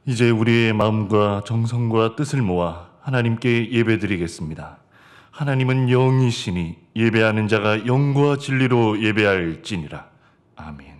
이제 우리의 마음과 정성과 뜻을 모아 하나님께 예배드리겠습니다. 하나님은 영이시니 예배하는 자가 영과 진리로 예배할지니라. 아멘.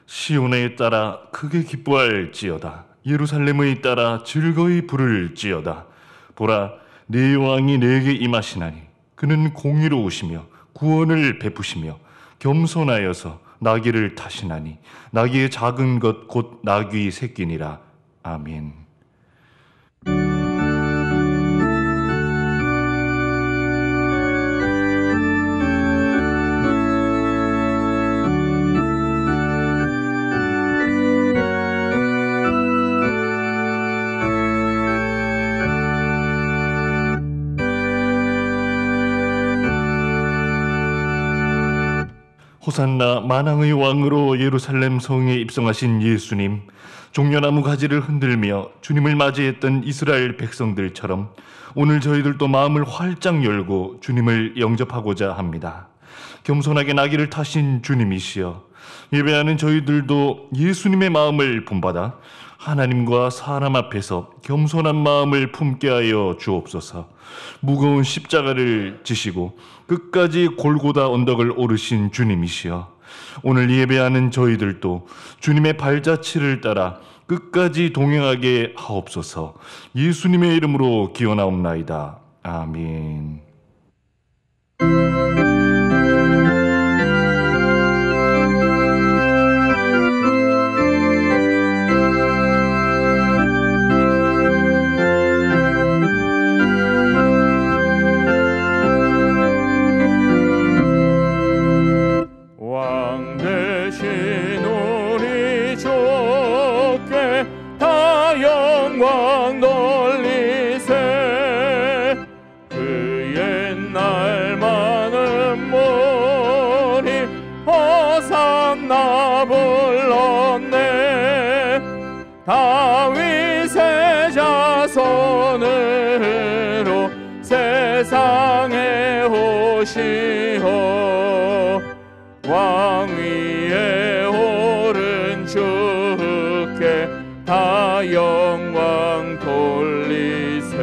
시온에 따라 크게 기뻐할지어다. 예루살렘의 따라 즐거이 부를지어다. 보라, 네 왕이 내게 임하시나니 그는 공의로우시며 구원을 베푸시며 겸손하여서 나귀를 타시나니 나귀의 작은 것 곧 나귀 새끼니라. 아멘. 호산나 만왕의 왕으로 예루살렘 성에 입성하신 예수님, 종려나무 가지를 흔들며 주님을 맞이했던 이스라엘 백성들처럼 오늘 저희들도 마음을 활짝 열고 주님을 영접하고자 합니다. 겸손하게 나귀를 타신 주님이시여, 예배하는 저희들도 예수님의 마음을 본받아 하나님과 사람 앞에서 겸손한 마음을 품게 하여 주옵소서. 무거운 십자가를 지시고 끝까지 골고다 언덕을 오르신 주님이시여, 오늘 예배하는 저희들도 주님의 발자취를 따라 끝까지 동행하게 하옵소서. 예수님의 이름으로 기원하옵나이다. 아멘. 다윗의 자손으로 세상에 오시어 왕위에 오른 주께 다 영광 돌리세.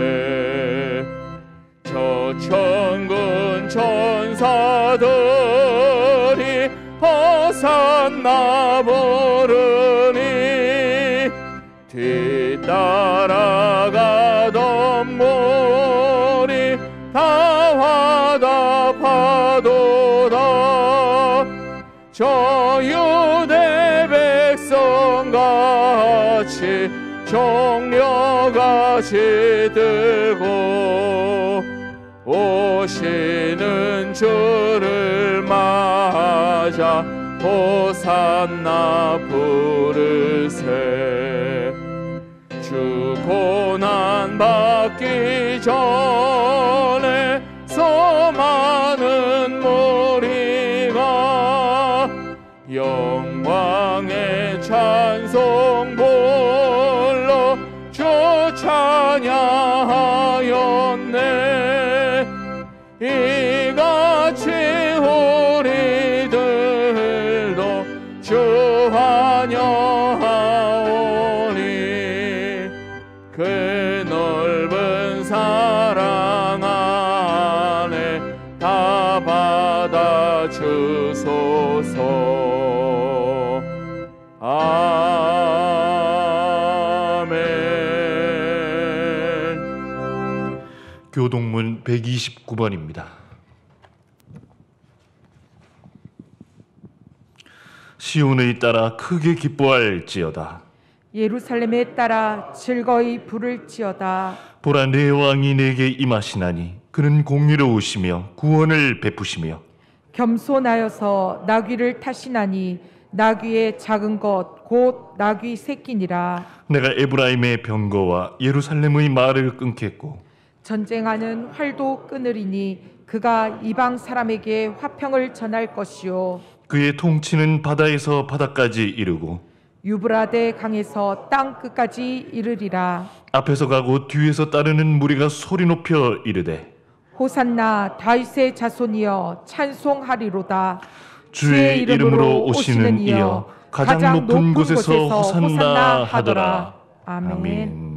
저 천군 천사들이 호산나 부르니 뒤따라가던 무리 다 화답하도다. 저 유대 백성같이 종려같이 뜨고 오시는 주를 맞아 호산나 부르세. 주 고난 받기 전에 수많은 무리가 영광의 찬송 불러 주 찬양하였네. 이같이 우리들도 주 환영하오니 그 넓은 사랑 안에 다 받아 주소서. 아멘. 교동문 129번입니다. 시온의 따라 크게 기뻐할지어다. 예루살렘에 따라 즐거이 부를지어다. 보라, 내 왕이 내게 임하시나니 그는 공의로우시며 구원을 베푸시며 겸손하여서 나귀를 타시나니 나귀의 작은 것 곧 나귀 새끼니라. 내가 에브라임의 병거와 예루살렘의 말을 끊겠고 전쟁하는 활도 끊으리니 그가 이방 사람에게 화평을 전할 것이요 그의 통치는 바다에서 바다까지 이르고 유브라데 강에서 땅 끝까지 이르리라. 앞에서 가고 뒤에서 따르는 무리가 소리 높여 이르되 호산나 다윗의 자손이여 찬송하리로다. 주의 이름으로 오시는 이여 가장 높은 곳에서 호산나 하더라. 아멘.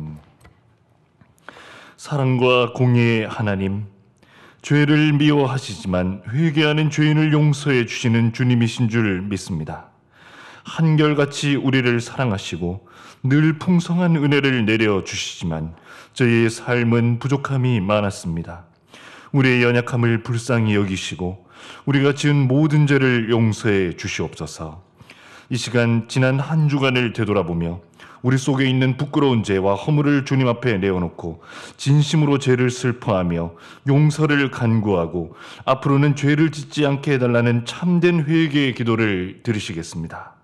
사랑과 공의의 하나님, 죄를 미워하시지만 회개하는 죄인을 용서해 주시는 주님이신 줄 믿습니다. 한결같이 우리를 사랑하시고 늘 풍성한 은혜를 내려주시지만 저희의 삶은 부족함이 많았습니다. 우리의 연약함을 불쌍히 여기시고 우리가 지은 모든 죄를 용서해 주시옵소서. 이 시간 지난 한 주간을 되돌아보며 우리 속에 있는 부끄러운 죄와 허물을 주님 앞에 내어놓고 진심으로 죄를 슬퍼하며 용서를 간구하고 앞으로는 죄를 짓지 않게 해달라는 참된 회개의 기도를 드리시겠습니다.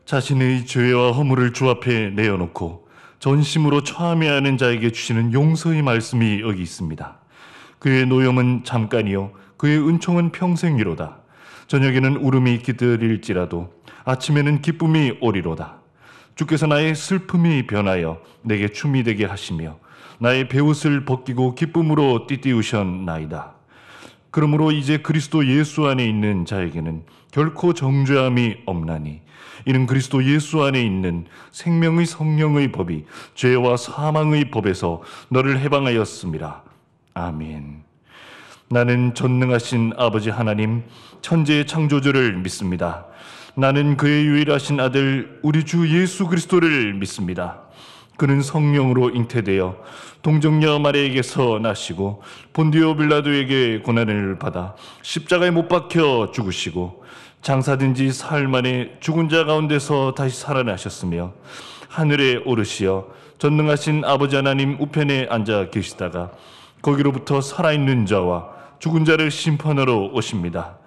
자신의 죄와 허물을 주 앞에 내어놓고 전심으로 참회하는 자에게 주시는 용서의 말씀이 여기 있습니다. 그의 노염은 잠깐이요 그의 은총은 평생이로다. 저녁에는 울음이 깃들일지라도 아침에는 기쁨이 오리로다. 주께서 나의 슬픔이 변하여 내게 춤이 되게 하시며 나의 베옷을 벗기고 기쁨으로 띠띠우셨나이다. 그러므로 이제 그리스도 예수 안에 있는 자에게는 결코 정죄함이 없나니 이는 그리스도 예수 안에 있는 생명의 성령의 법이 죄와 사망의 법에서 너를 해방하였습니다. 아멘. 나는 전능하신 아버지 하나님 천지의 창조주를 믿습니다. 나는 그의 유일하신 아들 우리 주 예수 그리스도를 믿습니다. 그는 성령으로 잉태되어 동정녀 마리아에게서 나시고 본디오 빌라도에게 고난을 받아 십자가에 못 박혀 죽으시고 장사된 지 사흘 만에 죽은 자 가운데서 다시 살아나셨으며 하늘에 오르시어 전능하신 아버지 하나님 우편에 앉아 계시다가 거기로부터 살아있는 자와 죽은 자를 심판하러 오십니다.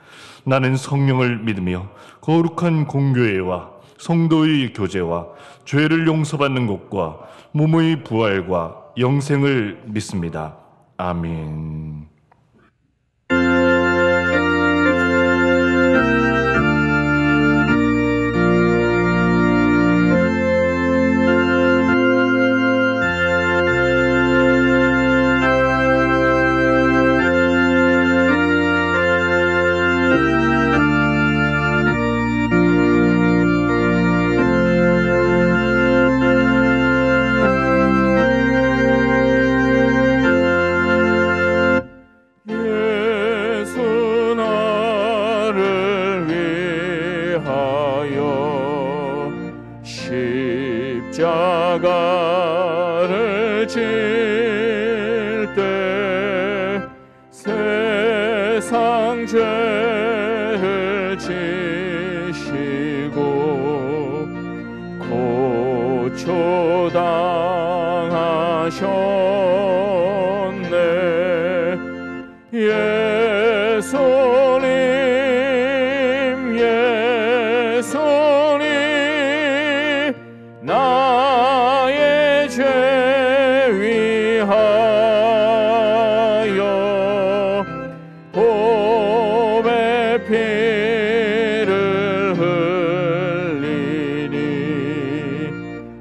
나는 성령을 믿으며 거룩한 공교회와 성도의 교제와 죄를 용서받는 것과 몸의 부활과 영생을 믿습니다. 아멘. 십자가를 질 때 세상 죄를 지시고 고초당하셨네. 예수님 나의 죄 위하여 보배 피를 흘리니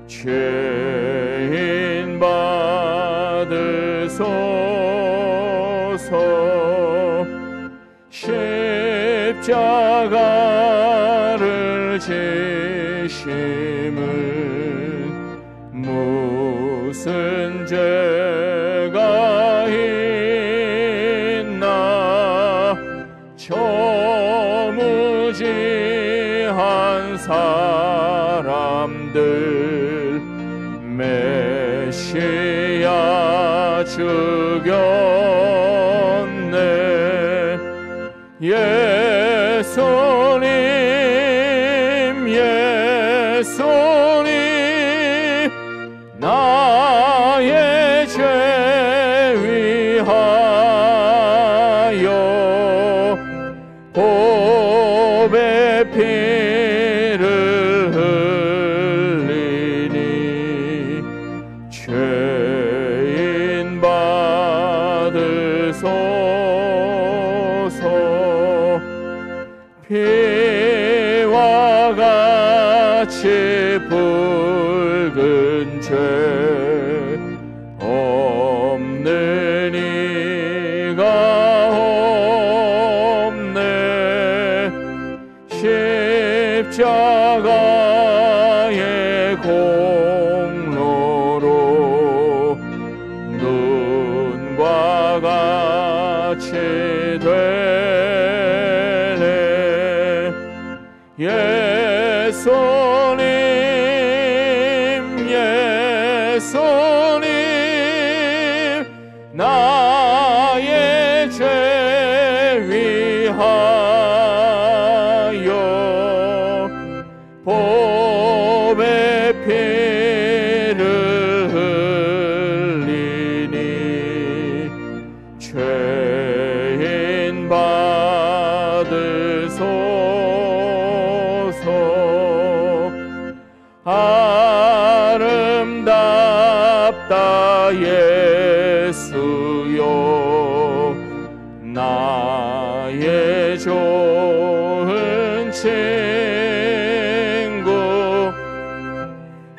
죄인 받으소서. 십자가를 지심은 무슨 죄가 있나 저무지한 사람들 메시아 죽였네. 예수님 예수님 나의 죄 위하여 보배 피를 흘리니 죄인 받으소서. 피와 같이 붉은 죄 없는 이가 없네. 십자가의 공로로 눈과 같이 되네. 예수님 예수님 나의 죄 위하여 보배 피를 흘리니 죄인 받으소서. 아름답다 예수여 나의 좋은 친구.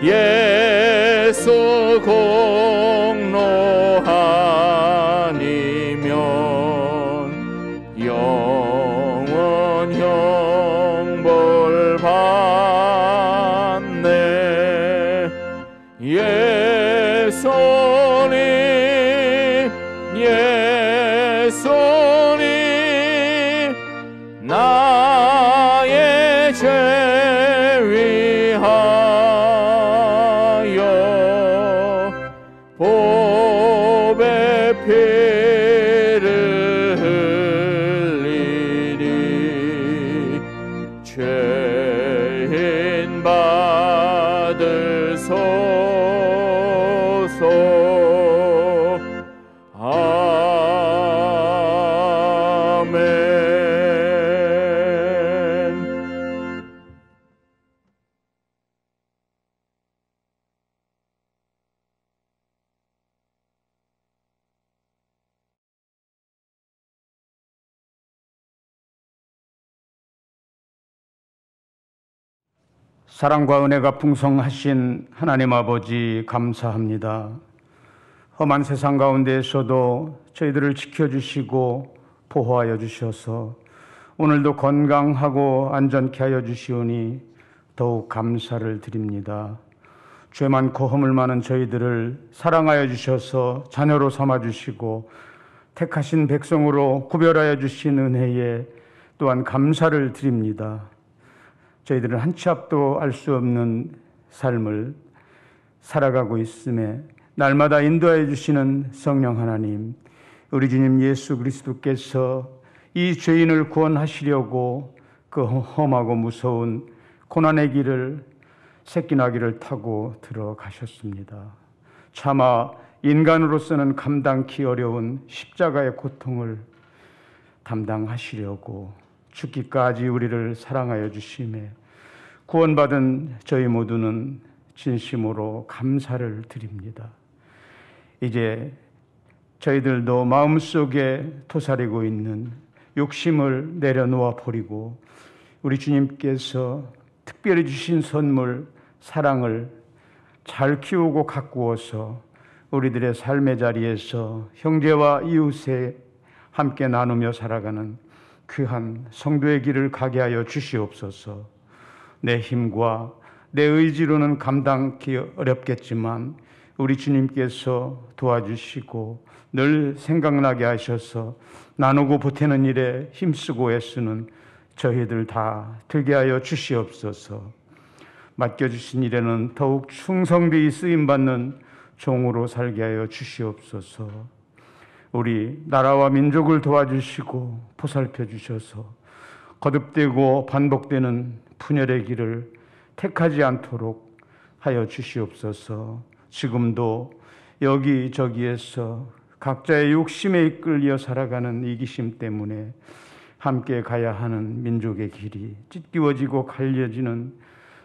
예수 공로 아니면 영원 형벌 받네. 예수님 예수님 나의 죄 위하여 보배 피를 흘리니 죄인 받으소서. 아멘. 사랑과 은혜가 풍성하신 하나님 아버지 감사합니다. 험한 세상 가운데에서도 저희들을 지켜주시고 보호하여 주셔서 오늘도 건강하고 안전케 하여 주시오니 더욱 감사를 드립니다. 죄 많고 허물 많은 저희들을 사랑하여 주셔서 자녀로 삼아주시고 택하신 백성으로 구별하여 주신 은혜에 또한 감사를 드립니다. 저희들은 한 치 앞도 알 수 없는 삶을 살아가고 있음에 날마다 인도하여 주시는 성령 하나님, 우리 주님 예수 그리스도께서 이 죄인을 구원하시려고 그 험하고 무서운 고난의 길을 새끼나귀를 타고 들어가셨습니다. 차마 인간으로서는 감당기 어려운 십자가의 고통을 담당하시려고 죽기까지 우리를 사랑하여 주심에 구원받은 저희 모두는 진심으로 감사를 드립니다. 이제 저희들도 마음속에 토사리고 있는 욕심을 내려놓아 버리고 우리 주님께서 특별히 주신 선물 사랑을 잘 키우고 가꾸어서 우리들의 삶의 자리에서 형제와 이웃에 함께 나누며 살아가는 귀한 성도의 길을 가게 하여 주시옵소서. 내 힘과 내 의지로는 감당하기 어렵겠지만 우리 주님께서 도와주시고 늘 생각나게 하셔서 나누고 보태는 일에 힘쓰고 애쓰는 저희들 다 되게 하여 주시옵소서. 맡겨주신 일에는 더욱 충성되이 쓰임받는 종으로 살게 하여 주시옵소서. 우리 나라와 민족을 도와주시고 보살펴 주셔서 거듭되고 반복되는 분열의 길을 택하지 않도록 하여 주시옵소서. 지금도 여기저기에서 각자의 욕심에 이끌려 살아가는 이기심 때문에 함께 가야 하는 민족의 길이 찢기워지고 갈려지는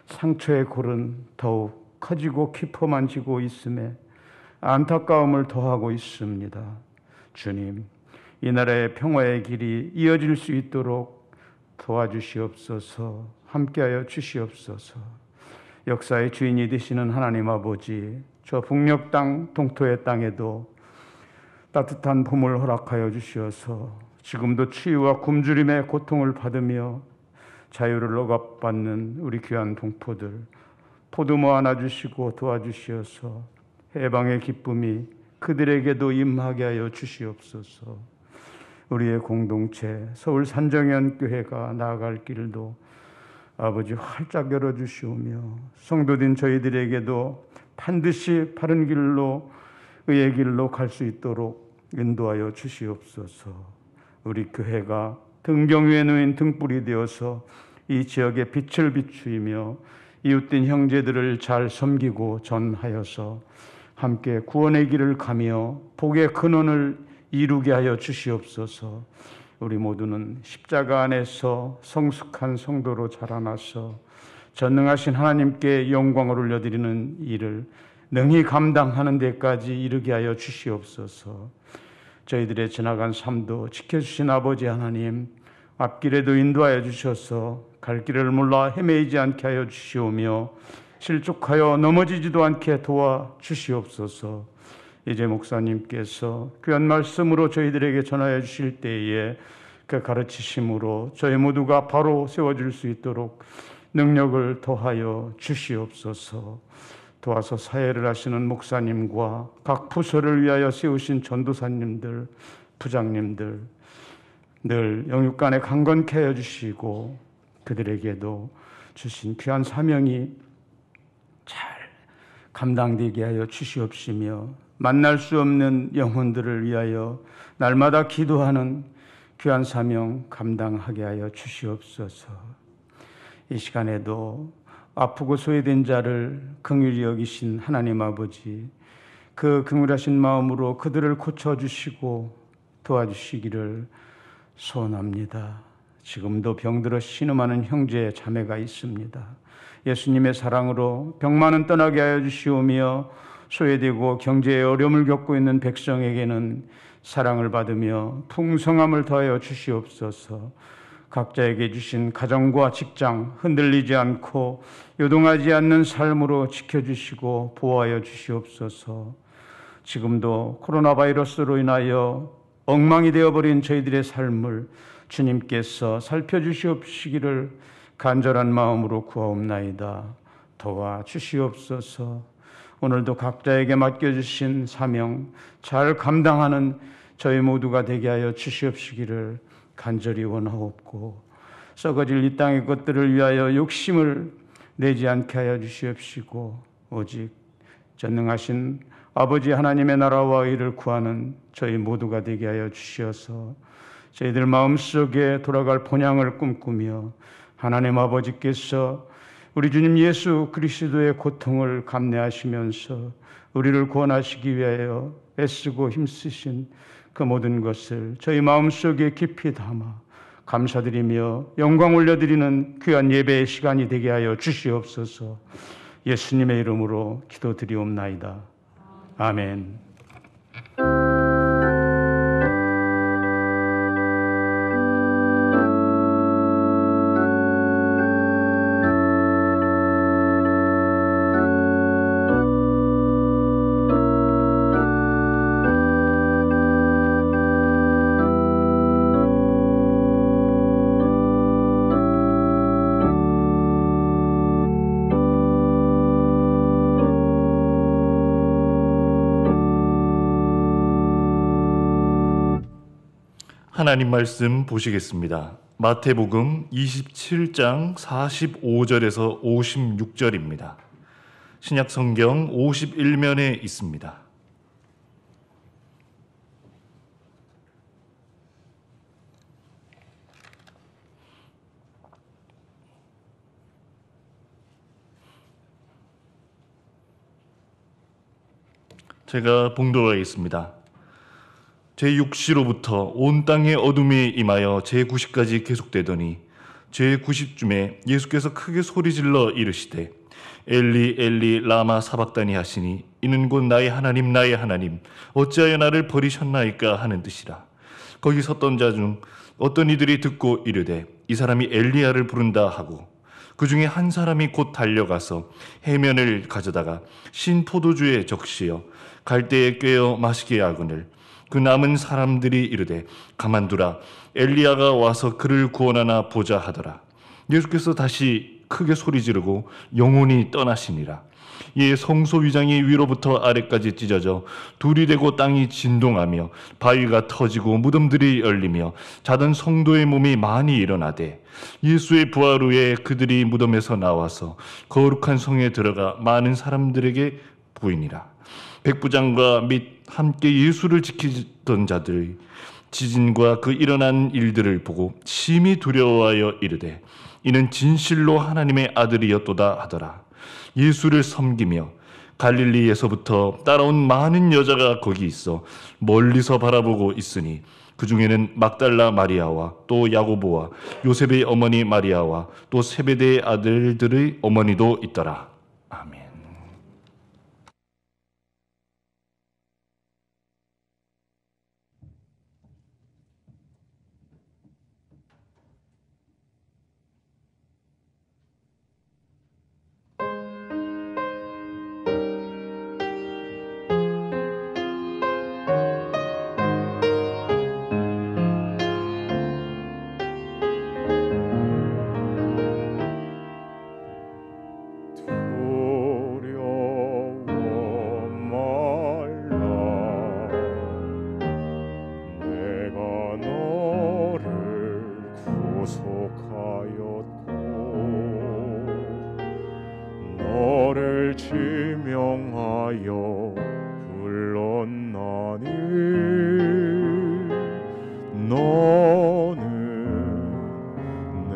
상처의 골은 더욱 커지고 깊어만 지고 있음에 안타까움을 더하고 있습니다. 주님, 이 나라의 평화의 길이 이어질 수 있도록 도와주시옵소서. 함께하여 주시옵소서. 역사의 주인이 되시는 하나님 아버지, 저 북녘 땅 동토의 땅에도 따뜻한 봄을 허락하여 주시어서 지금도 추위와 굶주림의 고통을 받으며 자유를 억압받는 우리 귀한 동포들 포도모 안아주시고 도와주시어서 해방의 기쁨이 그들에게도 임하게 하여 주시옵소서. 우리의 공동체 서울 산정연교회가 나아갈 길도 아버지 활짝 열어주시오며 성도된 저희들에게도 반드시 바른 길로 의의 길로 갈 수 있도록 인도하여 주시옵소서. 우리 교회가 등경 위에 놓인 등불이 되어서 이 지역에 빛을 비추이며 이웃된 형제들을 잘 섬기고 전하여서 함께 구원의 길을 가며 복의 근원을 이루게 하여 주시옵소서. 우리 모두는 십자가 안에서 성숙한 성도로 자라나서 전능하신 하나님께 영광을 올려드리는 일을 능히 감당하는 데까지 이르게 하여 주시옵소서. 저희들의 지나간 삶도 지켜주신 아버지 하나님, 앞길에도 인도하여 주셔서 갈 길을 몰라 헤매이지 않게 하여 주시오며 실족하여 넘어지지도 않게 도와주시옵소서. 이제 목사님께서 귀한 말씀으로 저희들에게 전하여 주실 때에 그 가르치심으로 저희 모두가 바로 세워질 수 있도록 능력을 더하여 주시옵소서. 도와서 사회를 하시는 목사님과 각 부서를 위하여 세우신 전도사님들, 부장님들 늘 영육간에 강건케 하여 주시고 그들에게도 주신 귀한 사명이 잘 감당되게 하여 주시옵시며 만날 수 없는 영혼들을 위하여 날마다 기도하는 귀한 사명 감당하게 하여 주시옵소서. 이 시간에도 아프고 소외된 자를 긍휼히 여기신 하나님 아버지, 그 긍휼하신 마음으로 그들을 고쳐주시고 도와주시기를 소원합니다. 지금도 병들어 신음하는 형제 자매가 있습니다. 예수님의 사랑으로 병만은 떠나게 하여 주시오며 소외되고 경제에 어려움을 겪고 있는 백성에게는 사랑을 받으며 풍성함을 더하여 주시옵소서. 각자에게 주신 가정과 직장 흔들리지 않고 요동하지 않는 삶으로 지켜주시고 보호하여 주시옵소서. 지금도 코로나 바이러스로 인하여 엉망이 되어버린 저희들의 삶을 주님께서 살펴주시옵시기를 간절한 마음으로 구하옵나이다. 도와주시옵소서. 오늘도 각자에게 맡겨주신 사명 잘 감당하는 저희 모두가 되게 하여 주시옵시기를 간절히 원하옵고, 썩어질 이 땅의 것들을 위하여 욕심을 내지 않게 하여 주시옵시고 오직 전능하신 아버지 하나님의 나라와 의를 구하는 저희 모두가 되게 하여 주시어서 저희들 마음속에 돌아갈 본향을 꿈꾸며 하나님 아버지께서 우리 주님 예수 그리스도의 고통을 감내하시면서 우리를 구원하시기 위하여 애쓰고 힘쓰신 그 모든 것을 저희 마음속에 깊이 담아 감사드리며 영광 올려드리는 귀한 예배의 시간이 되게 하여 주시옵소서. 예수님의 이름으로 기도드리옵나이다. 아멘. 하나님 말씀 보시겠습니다. 마태복음 27장 45절에서 56절입니다. 신약 성경 51면에 있습니다. 제가 봉독하겠습니다. 제6시로부터 온 땅에 어둠이 임하여 제9시까지 계속되더니 제9시쯤에 예수께서 크게 소리질러 이르시되 엘리 엘리 라마 사박다니 하시니 이는 곧 나의 하나님 나의 하나님 어찌하여 나를 버리셨나이까 하는 뜻이라. 거기 섰던 자 중 어떤 이들이 듣고 이르되 이 사람이 엘리야를 부른다 하고 그 중에 한 사람이 곧 달려가서 해면을 가져다가 신 포도주에 적시어 갈대에 꿰어 마시게 하거늘 그 남은 사람들이 이르되 가만두라 엘리야가 와서 그를 구원하나 보자 하더라. 예수께서 다시 크게 소리 지르고 영혼이 떠나시니라. 이에 성소 위장이 위로부터 아래까지 찢어져 둘이 되고 땅이 진동하며 바위가 터지고 무덤들이 열리며 자던 성도의 몸이 많이 일어나되 예수의 부활 후에 그들이 무덤에서 나와서 거룩한 성에 들어가 많은 사람들에게 보이니라. 백부장과 및 함께 예수를 지키던 자들이 지진과 그 일어난 일들을 보고 심히 두려워하여 이르되 이는 진실로 하나님의 아들이었도다 하더라. 예수를 섬기며 갈릴리에서부터 따라온 많은 여자가 거기 있어 멀리서 바라보고 있으니 그 중에는 막달라 마리아와 또 야고보와 요셉의 어머니 마리아와 또 세베대의 아들들의 어머니도 있더라. 아멘. 지명하여 불렀나니 너는 내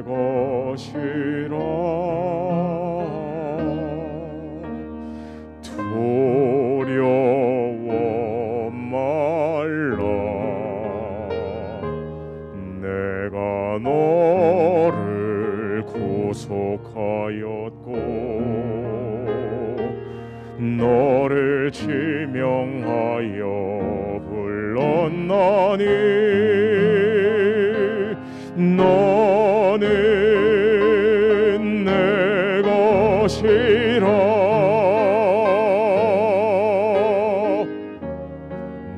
것이라. 두려워 말라 내가 너를 구속하였고 너를 지명하여 불렀나니 너는 내 것이라.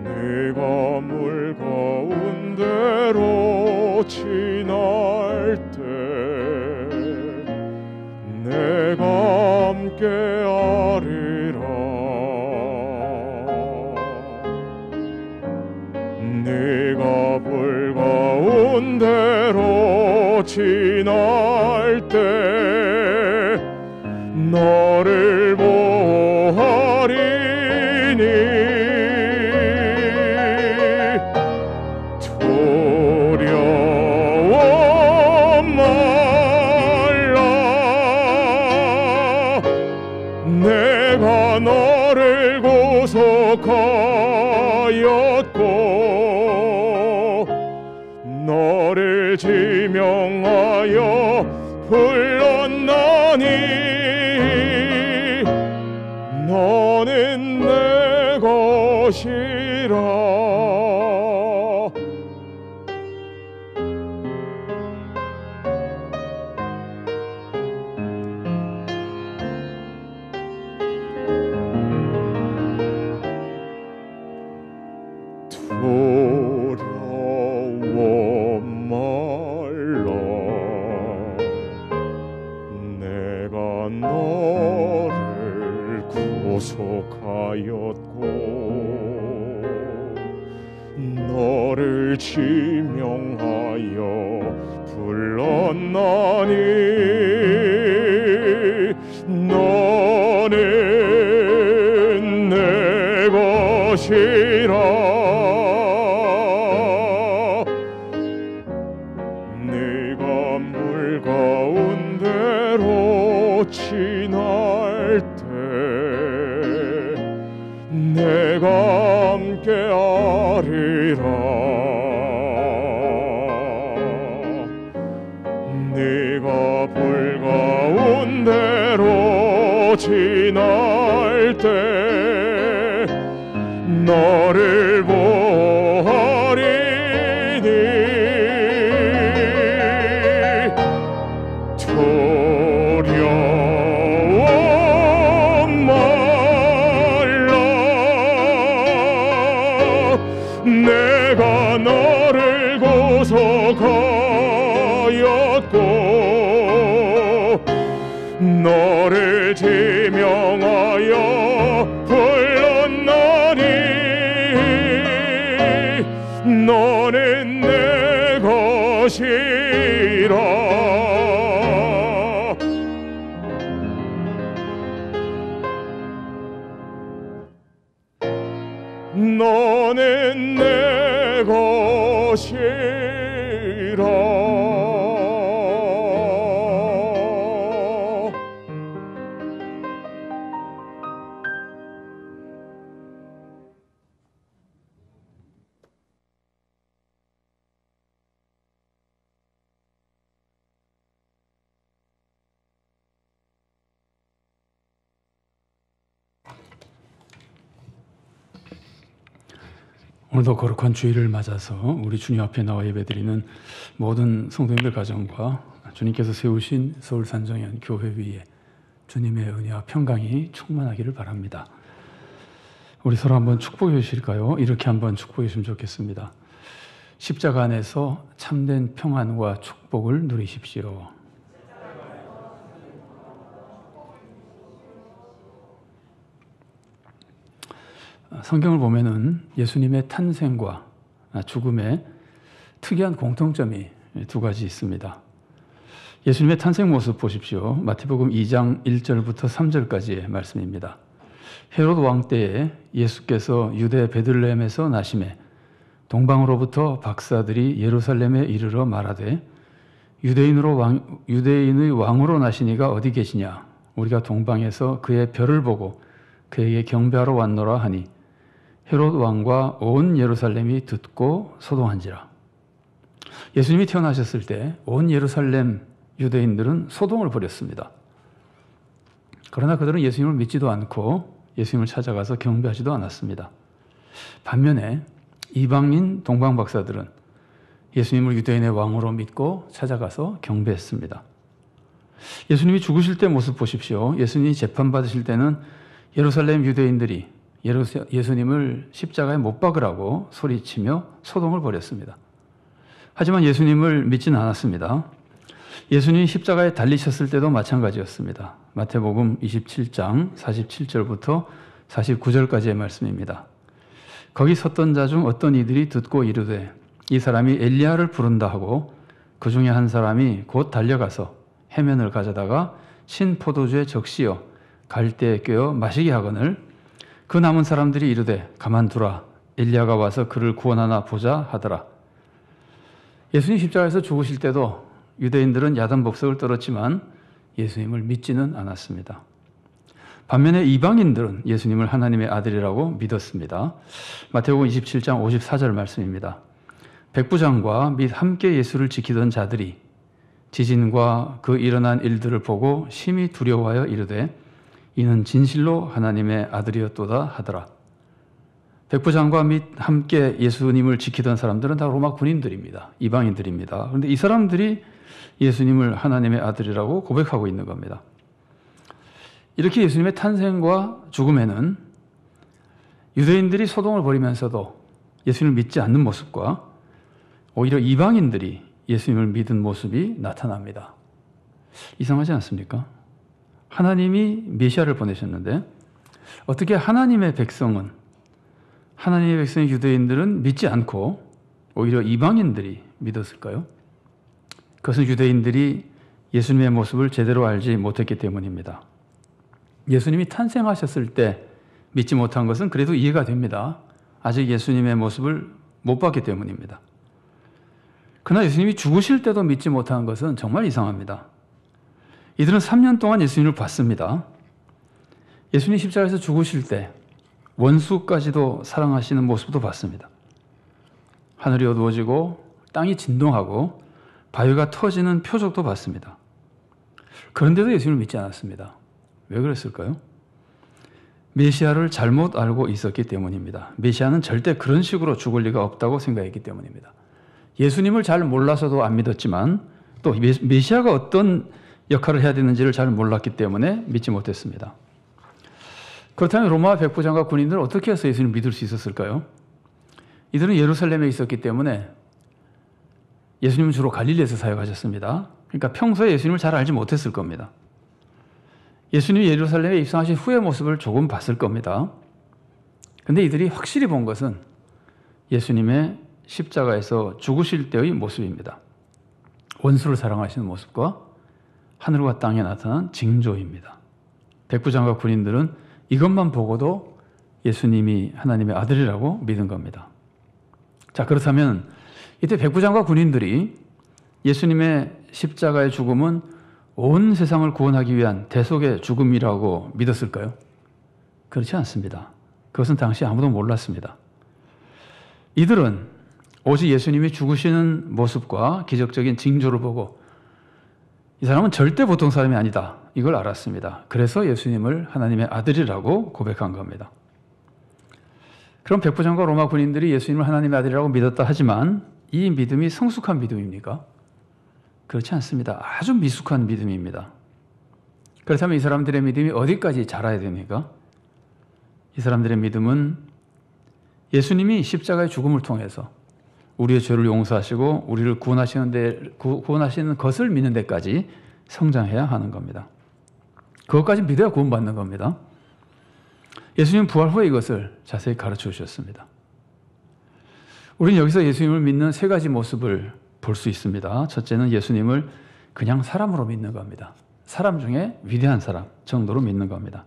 네가 물 가운데로 지날 때 내가 함께 하리라. 네가 불 가운데로 지날 때 너를 보호하리니 두려워 말라 내가 너를 구속하였고 너를 지명하여 불렀나니 너는 내 것이라. 두려워 말라 내가 너를 구속하였고 지명하여 불렀나니 너는 내 것이라. 네가 물 가운데로 지날 때 내가 함께하리라. 네가 불 가운데로 지날 때 너를 보하리니 두려워 말라. 내가 너를 구속하였고 너를 지명하여 불렀나니 너는 내 것이라. 너는 내 것이라. 오늘도 거룩한 주일을 맞아서 우리 주님 앞에 나와 예배드리는 모든 성도님들 가정과 주님께서 세우신 서울 산정현 교회 위에 주님의 은혜와 평강이 충만하기를 바랍니다. 우리 서로 한번 축복해 주실까요? 이렇게 한번 축복해 주시면 좋겠습니다. 십자가 안에서 참된 평안과 축복을 누리십시오. 성경을 보면은 예수님의 탄생과 죽음에 특이한 공통점이 두 가지 있습니다. 예수님의 탄생 모습 보십시오. 마태복음 2장 1절부터 3절까지의 말씀입니다. 헤롯 왕 때에 예수께서 유대 베들레헴에서 나심에 동방으로부터 박사들이 예루살렘에 이르러 말하되 유대인의 왕으로 나시니가 어디 계시냐? 우리가 동방에서 그의 별을 보고 그에게 경배하러 왔노라 하니 헤롯 왕과 온 예루살렘이 듣고 소동한지라. 예수님이 태어나셨을 때 온 예루살렘 유대인들은 소동을 벌였습니다. 그러나 그들은 예수님을 믿지도 않고 예수님을 찾아가서 경배하지도 않았습니다. 반면에 이방인 동방 박사들은 예수님을 유대인의 왕으로 믿고 찾아가서 경배했습니다. 예수님이 죽으실 때 모습 보십시오. 예수님이 재판받으실 때는 예루살렘 유대인들이 예수님을 십자가에 못 박으라고 소리치며 소동을 벌였습니다. 하지만 예수님을 믿지는 않았습니다. 예수님이 십자가에 달리셨을 때도 마찬가지였습니다. 마태복음 27장 47절부터 49절까지의 말씀입니다. 거기 섰던 자 중 어떤 이들이 듣고 이르되 이 사람이 엘리야를 부른다 하고 그 중에 한 사람이 곧 달려가서 해면을 가져다가 신 포도주에 적시어 갈대에 꿰어 마시게 하거늘 그 남은 사람들이 이르되 가만두라 엘리야가 와서 그를 구원하나 보자 하더라. 예수님 십자가에서 죽으실 때도 유대인들은 야단법석을 떨었지만 예수님을 믿지는 않았습니다. 반면에 이방인들은 예수님을 하나님의 아들이라고 믿었습니다. 마태복음 27장 54절 말씀입니다. 백부장과 및 함께 예수를 지키던 자들이 지진과 그 일어난 일들을 보고 심히 두려워하여 이르되 이는 진실로 하나님의 아들이었도다 하더라. 백부장과 및 함께 예수님을 지키던 사람들은 다 로마 군인들입니다. 이방인들입니다. 그런데 이 사람들이 예수님을 하나님의 아들이라고 고백하고 있는 겁니다. 이렇게 예수님의 탄생과 죽음에는 유대인들이 소동을 벌이면서도 예수님을 믿지 않는 모습과 오히려 이방인들이 예수님을 믿은 모습이 나타납니다. 이상하지 않습니까? 하나님이 메시아를 보내셨는데 어떻게 하나님의 백성인 유대인들은 믿지 않고 오히려 이방인들이 믿었을까요? 그것은 유대인들이 예수님의 모습을 제대로 알지 못했기 때문입니다. 예수님이 탄생하셨을 때 믿지 못한 것은 그래도 이해가 됩니다. 아직 예수님의 모습을 못 봤기 때문입니다. 그러나 예수님이 죽으실 때도 믿지 못한 것은 정말 이상합니다. 이들은 3년 동안 예수님을 봤습니다. 예수님 십자가에서 죽으실 때 원수까지도 사랑하시는 모습도 봤습니다. 하늘이 어두워지고 땅이 진동하고 바위가 터지는 표적도 봤습니다. 그런데도 예수님을 믿지 않았습니다. 왜 그랬을까요? 메시아를 잘못 알고 있었기 때문입니다. 메시아는 절대 그런 식으로 죽을 리가 없다고 생각했기 때문입니다. 예수님을 잘 몰라서도 안 믿었지만 또 메시아가 어떤 역할을 해야 되는지를 잘 몰랐기 때문에 믿지 못했습니다. 그렇다면 로마 백부장과 군인들은 어떻게 해서 예수님을 믿을 수 있었을까요? 이들은 예루살렘에 있었기 때문에 예수님은 주로 갈릴리에서 사역하셨습니다. 그러니까 평소에 예수님을 잘 알지 못했을 겁니다. 예수님이 예루살렘에 입성하신 후의 모습을 조금 봤을 겁니다. 그런데 이들이 확실히 본 것은 예수님의 십자가에서 죽으실 때의 모습입니다. 원수를 사랑하시는 모습과 하늘과 땅에 나타난 징조입니다. 백부장과 군인들은 이것만 보고도 예수님이 하나님의 아들이라고 믿은 겁니다. 자, 그렇다면 이때 백부장과 군인들이 예수님의 십자가의 죽음은 온 세상을 구원하기 위한 대속의 죽음이라고 믿었을까요? 그렇지 않습니다. 그것은 당시 아무도 몰랐습니다. 이들은 오직 예수님이 죽으시는 모습과 기적적인 징조를 보고 이 사람은 절대 보통 사람이 아니다, 이걸 알았습니다. 그래서 예수님을 하나님의 아들이라고 고백한 겁니다. 그럼 백부장과 로마 군인들이 예수님을 하나님의 아들이라고 믿었다 하지만 이 믿음이 성숙한 믿음입니까? 그렇지 않습니다. 아주 미숙한 믿음입니다. 그렇다면 이 사람들의 믿음이 어디까지 자라야 됩니까? 이 사람들의 믿음은 예수님이 십자가의 죽음을 통해서 우리의 죄를 용서하시고 우리를 구원하시는 것을 믿는 데까지 성장해야 하는 겁니다. 그것까지 믿어야 구원받는 겁니다. 예수님 부활 후에 이것을 자세히 가르쳐 주셨습니다. 우리는 여기서 예수님을 믿는 세 가지 모습을 볼 수 있습니다. 첫째는 예수님을 그냥 사람으로 믿는 겁니다. 사람 중에 위대한 사람 정도로 믿는 겁니다.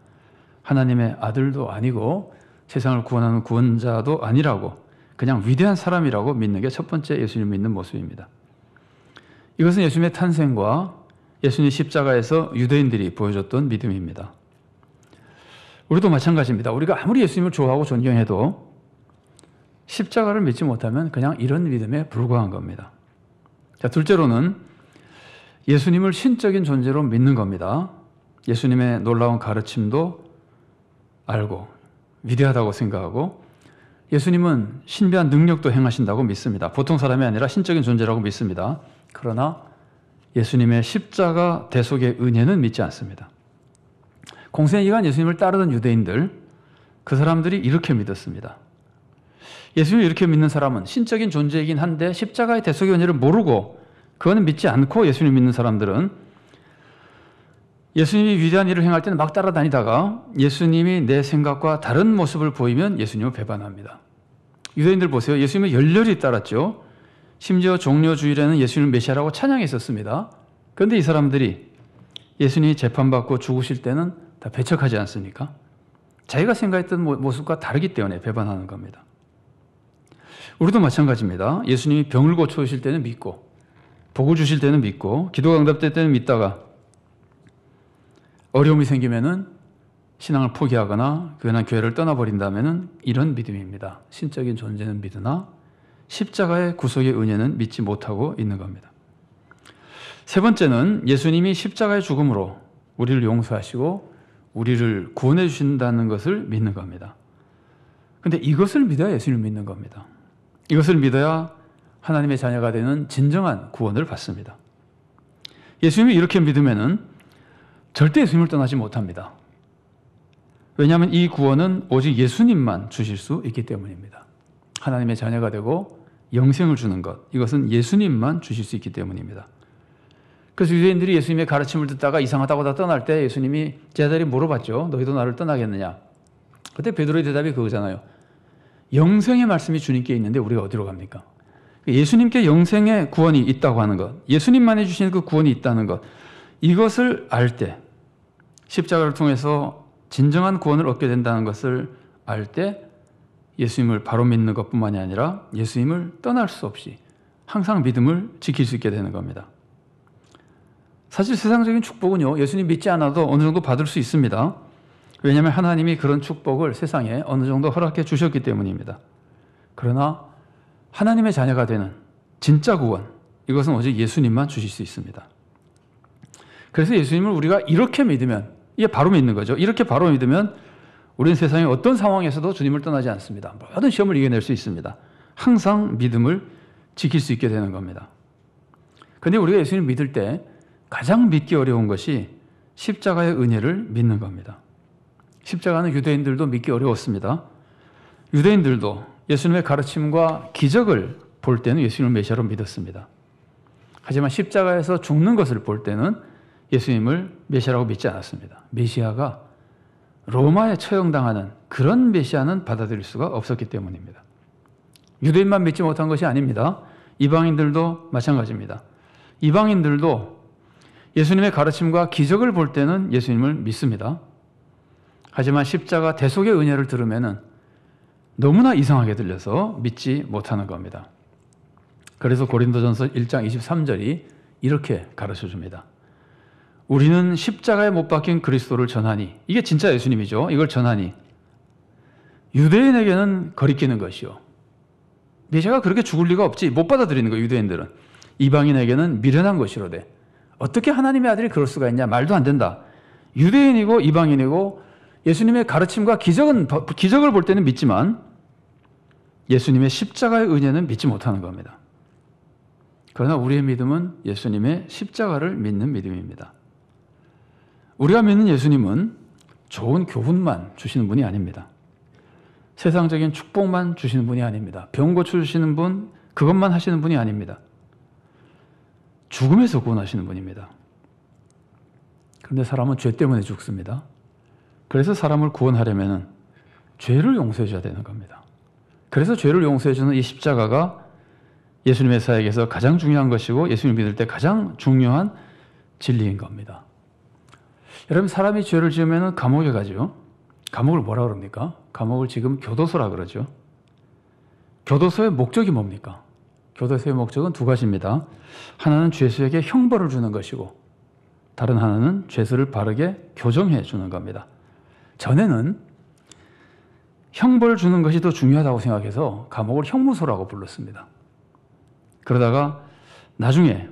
하나님의 아들도 아니고 세상을 구원하는 구원자도 아니라고 그냥 위대한 사람이라고 믿는 게 첫 번째 예수님을 믿는 모습입니다. 이것은 예수님의 탄생과 예수님 십자가에서 유대인들이 보여줬던 믿음입니다. 우리도 마찬가지입니다. 우리가 아무리 예수님을 좋아하고 존경해도 십자가를 믿지 못하면 그냥 이런 믿음에 불과한 겁니다. 자, 둘째로는 예수님을 신적인 존재로 믿는 겁니다. 예수님의 놀라운 가르침도 알고 위대하다고 생각하고 예수님은 신비한 능력도 행하신다고 믿습니다. 보통 사람이 아니라 신적인 존재라고 믿습니다. 그러나 예수님의 십자가 대속의 은혜는 믿지 않습니다. 공생애기간 예수님을 따르던 유대인들, 그 사람들이 이렇게 믿었습니다. 예수님을 이렇게 믿는 사람은 신적인 존재이긴 한데 십자가의 대속의 은혜를 모르고 그거는 믿지 않고 예수님 믿는 사람들은 예수님이 위대한 일을 행할 때는 막 따라다니다가 예수님이 내 생각과 다른 모습을 보이면 예수님을 배반합니다. 유대인들 보세요. 예수님을 열렬히 따랐죠. 심지어 종려주일에는 예수님을 메시아라고 찬양했었습니다. 그런데 이 사람들이 예수님이 재판받고 죽으실 때는 다 배척하지 않습니까? 자기가 생각했던 모습과 다르기 때문에 배반하는 겁니다. 우리도 마찬가지입니다. 예수님이 병을 고쳐오실 때는 믿고 복을 주실 때는 믿고 기도가 응답될 때는 믿다가 어려움이 생기면은 신앙을 포기하거나 교회를 떠나버린다면은 이런 믿음입니다. 신적인 존재는 믿으나 십자가의 구속의 은혜는 믿지 못하고 있는 겁니다. 세 번째는 예수님이 십자가의 죽음으로 우리를 용서하시고 우리를 구원해 주신다는 것을 믿는 겁니다. 그런데 이것을 믿어야 예수님을 믿는 겁니다. 이것을 믿어야 하나님의 자녀가 되는 진정한 구원을 받습니다. 예수님이 이렇게 믿으면은 절대 예수님을 떠나지 못합니다. 왜냐하면 이 구원은 오직 예수님만 주실 수 있기 때문입니다. 하나님의 자녀가 되고 영생을 주는 것, 이것은 예수님만 주실 수 있기 때문입니다. 그래서 유대인들이 예수님의 가르침을 듣다가 이상하다고 다 떠날 때 예수님이 제자들이 물어봤죠. 너희도 나를 떠나겠느냐? 그때 베드로의 대답이 그거잖아요. 영생의 말씀이 주님께 있는데 우리가 어디로 갑니까? 예수님께 영생의 구원이 있다고 하는 것, 예수님만이 주시는 그 구원이 있다는 것, 이것을 알 때, 십자가를 통해서 진정한 구원을 얻게 된다는 것을 알 때 예수님을 바로 믿는 것뿐만이 아니라 예수님을 떠날 수 없이 항상 믿음을 지킬 수 있게 되는 겁니다. 사실 세상적인 축복은요, 예수님 믿지 않아도 어느 정도 받을 수 있습니다. 왜냐하면 하나님이 그런 축복을 세상에 어느 정도 허락해 주셨기 때문입니다. 그러나 하나님의 자녀가 되는 진짜 구원, 이것은 오직 예수님만 주실 수 있습니다. 그래서 예수님을 우리가 이렇게 믿으면, 이게 바로 믿는 거죠. 이렇게 바로 믿으면 우리는 세상의 어떤 상황에서도 주님을 떠나지 않습니다. 모든 시험을 이겨낼 수 있습니다. 항상 믿음을 지킬 수 있게 되는 겁니다. 그런데 우리가 예수님을 믿을 때 가장 믿기 어려운 것이 십자가의 은혜를 믿는 겁니다. 십자가는 유대인들도 믿기 어려웠습니다. 유대인들도 예수님의 가르침과 기적을 볼 때는 예수님을 메시아로 믿었습니다. 하지만 십자가에서 죽는 것을 볼 때는 예수님을 메시아라고 믿지 않았습니다. 메시아가 로마에 처형당하는 그런 메시아는 받아들일 수가 없었기 때문입니다. 유대인만 믿지 못한 것이 아닙니다. 이방인들도 마찬가지입니다. 이방인들도 예수님의 가르침과 기적을 볼 때는 예수님을 믿습니다. 하지만 십자가 대속의 은혜를 들으면 너무나 이상하게 들려서 믿지 못하는 겁니다. 그래서 고린도전서 1장 23절이 이렇게 가르쳐줍니다. 우리는 십자가에 못 박힌 그리스도를 전하니, 이게 진짜 예수님이죠. 이걸 전하니 유대인에게는 거리끼는 것이요, 메시아가 그렇게 죽을 리가 없지, 못 받아들이는 거예요. 유대인들은. 이방인에게는 미련한 것이로되 어떻게 하나님의 아들이 그럴 수가 있냐, 말도 안 된다. 유대인이고 이방인이고 예수님의 가르침과 기적을 볼 때는 믿지만 예수님의 십자가의 은혜는 믿지 못하는 겁니다. 그러나 우리의 믿음은 예수님의 십자가를 믿는 믿음입니다. 우리가 믿는 예수님은 좋은 교훈만 주시는 분이 아닙니다. 세상적인 축복만 주시는 분이 아닙니다. 병 고쳐주시는 분, 그것만 하시는 분이 아닙니다. 죽음에서 구원하시는 분입니다. 그런데 사람은 죄 때문에 죽습니다. 그래서 사람을 구원하려면 죄를 용서해 줘야 되는 겁니다. 그래서 죄를 용서해 주는 이 십자가가 예수님의 사역에서 가장 중요한 것이고 예수님을 믿을 때 가장 중요한 진리인 겁니다. 여러분, 사람이 죄를 지으면 감옥에 가죠. 감옥을 뭐라 그럽니까? 감옥을 지금 교도소라 그러죠. 교도소의 목적이 뭡니까? 교도소의 목적은 두 가지입니다. 하나는 죄수에게 형벌을 주는 것이고 다른 하나는 죄수를 바르게 교정해 주는 겁니다. 전에는 형벌 주는 것이 더 중요하다고 생각해서 감옥을 형무소라고 불렀습니다. 그러다가 나중에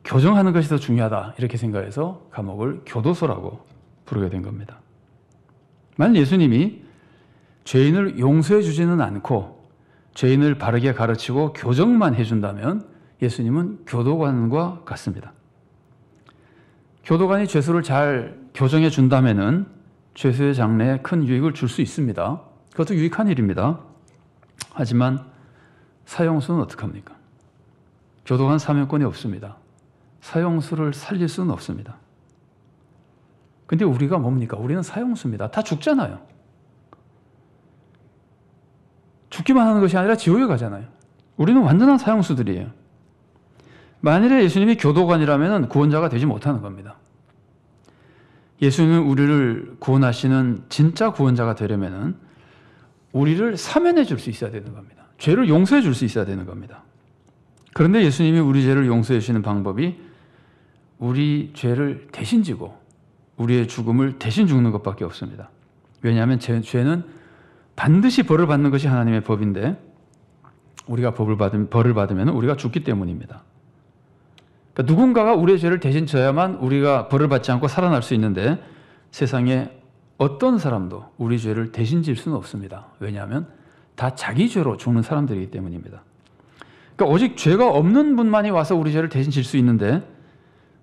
교정하는 것이 더 중요하다 이렇게 생각해서 감옥을 교도소라고 부르게 된 겁니다. 만약 예수님이 죄인을 용서해 주지는 않고 죄인을 바르게 가르치고 교정만 해준다면 예수님은 교도관과 같습니다. 교도관이 죄수를 잘 교정해 준다면 죄수의 장래에 큰 유익을 줄 수 있습니다. 그것도 유익한 일입니다. 하지만 사형수는 어떡합니까? 교도관 사면권이 없습니다. 사형수를 살릴 수는 없습니다. 근데 우리가 뭡니까? 우리는 사형수입니다. 다 죽잖아요. 죽기만 하는 것이 아니라 지옥에 가잖아요. 우리는 완전한 사형수들이에요. 만일에 예수님이 교도관이라면 구원자가 되지 못하는 겁니다. 예수님은 우리를 구원하시는 진짜 구원자가 되려면 우리를 사면해 줄 수 있어야 되는 겁니다. 죄를 용서해 줄 수 있어야 되는 겁니다. 그런데 예수님이 우리 죄를 용서해 주시는 방법이 우리 죄를 대신 지고 우리의 죽음을 대신 죽는 것밖에 없습니다. 왜냐하면 죄는 반드시 벌을 받는 것이 하나님의 법인데 우리가 벌을 받으면 우리가 죽기 때문입니다. 그러니까 누군가가 우리의 죄를 대신 져야만 우리가 벌을 받지 않고 살아날 수 있는데 세상에 어떤 사람도 우리 죄를 대신 질 수는 없습니다. 왜냐하면 다 자기 죄로 죽는 사람들이기 때문입니다. 그러니까 오직 죄가 없는 분만이 와서 우리 죄를 대신 질 수 있는데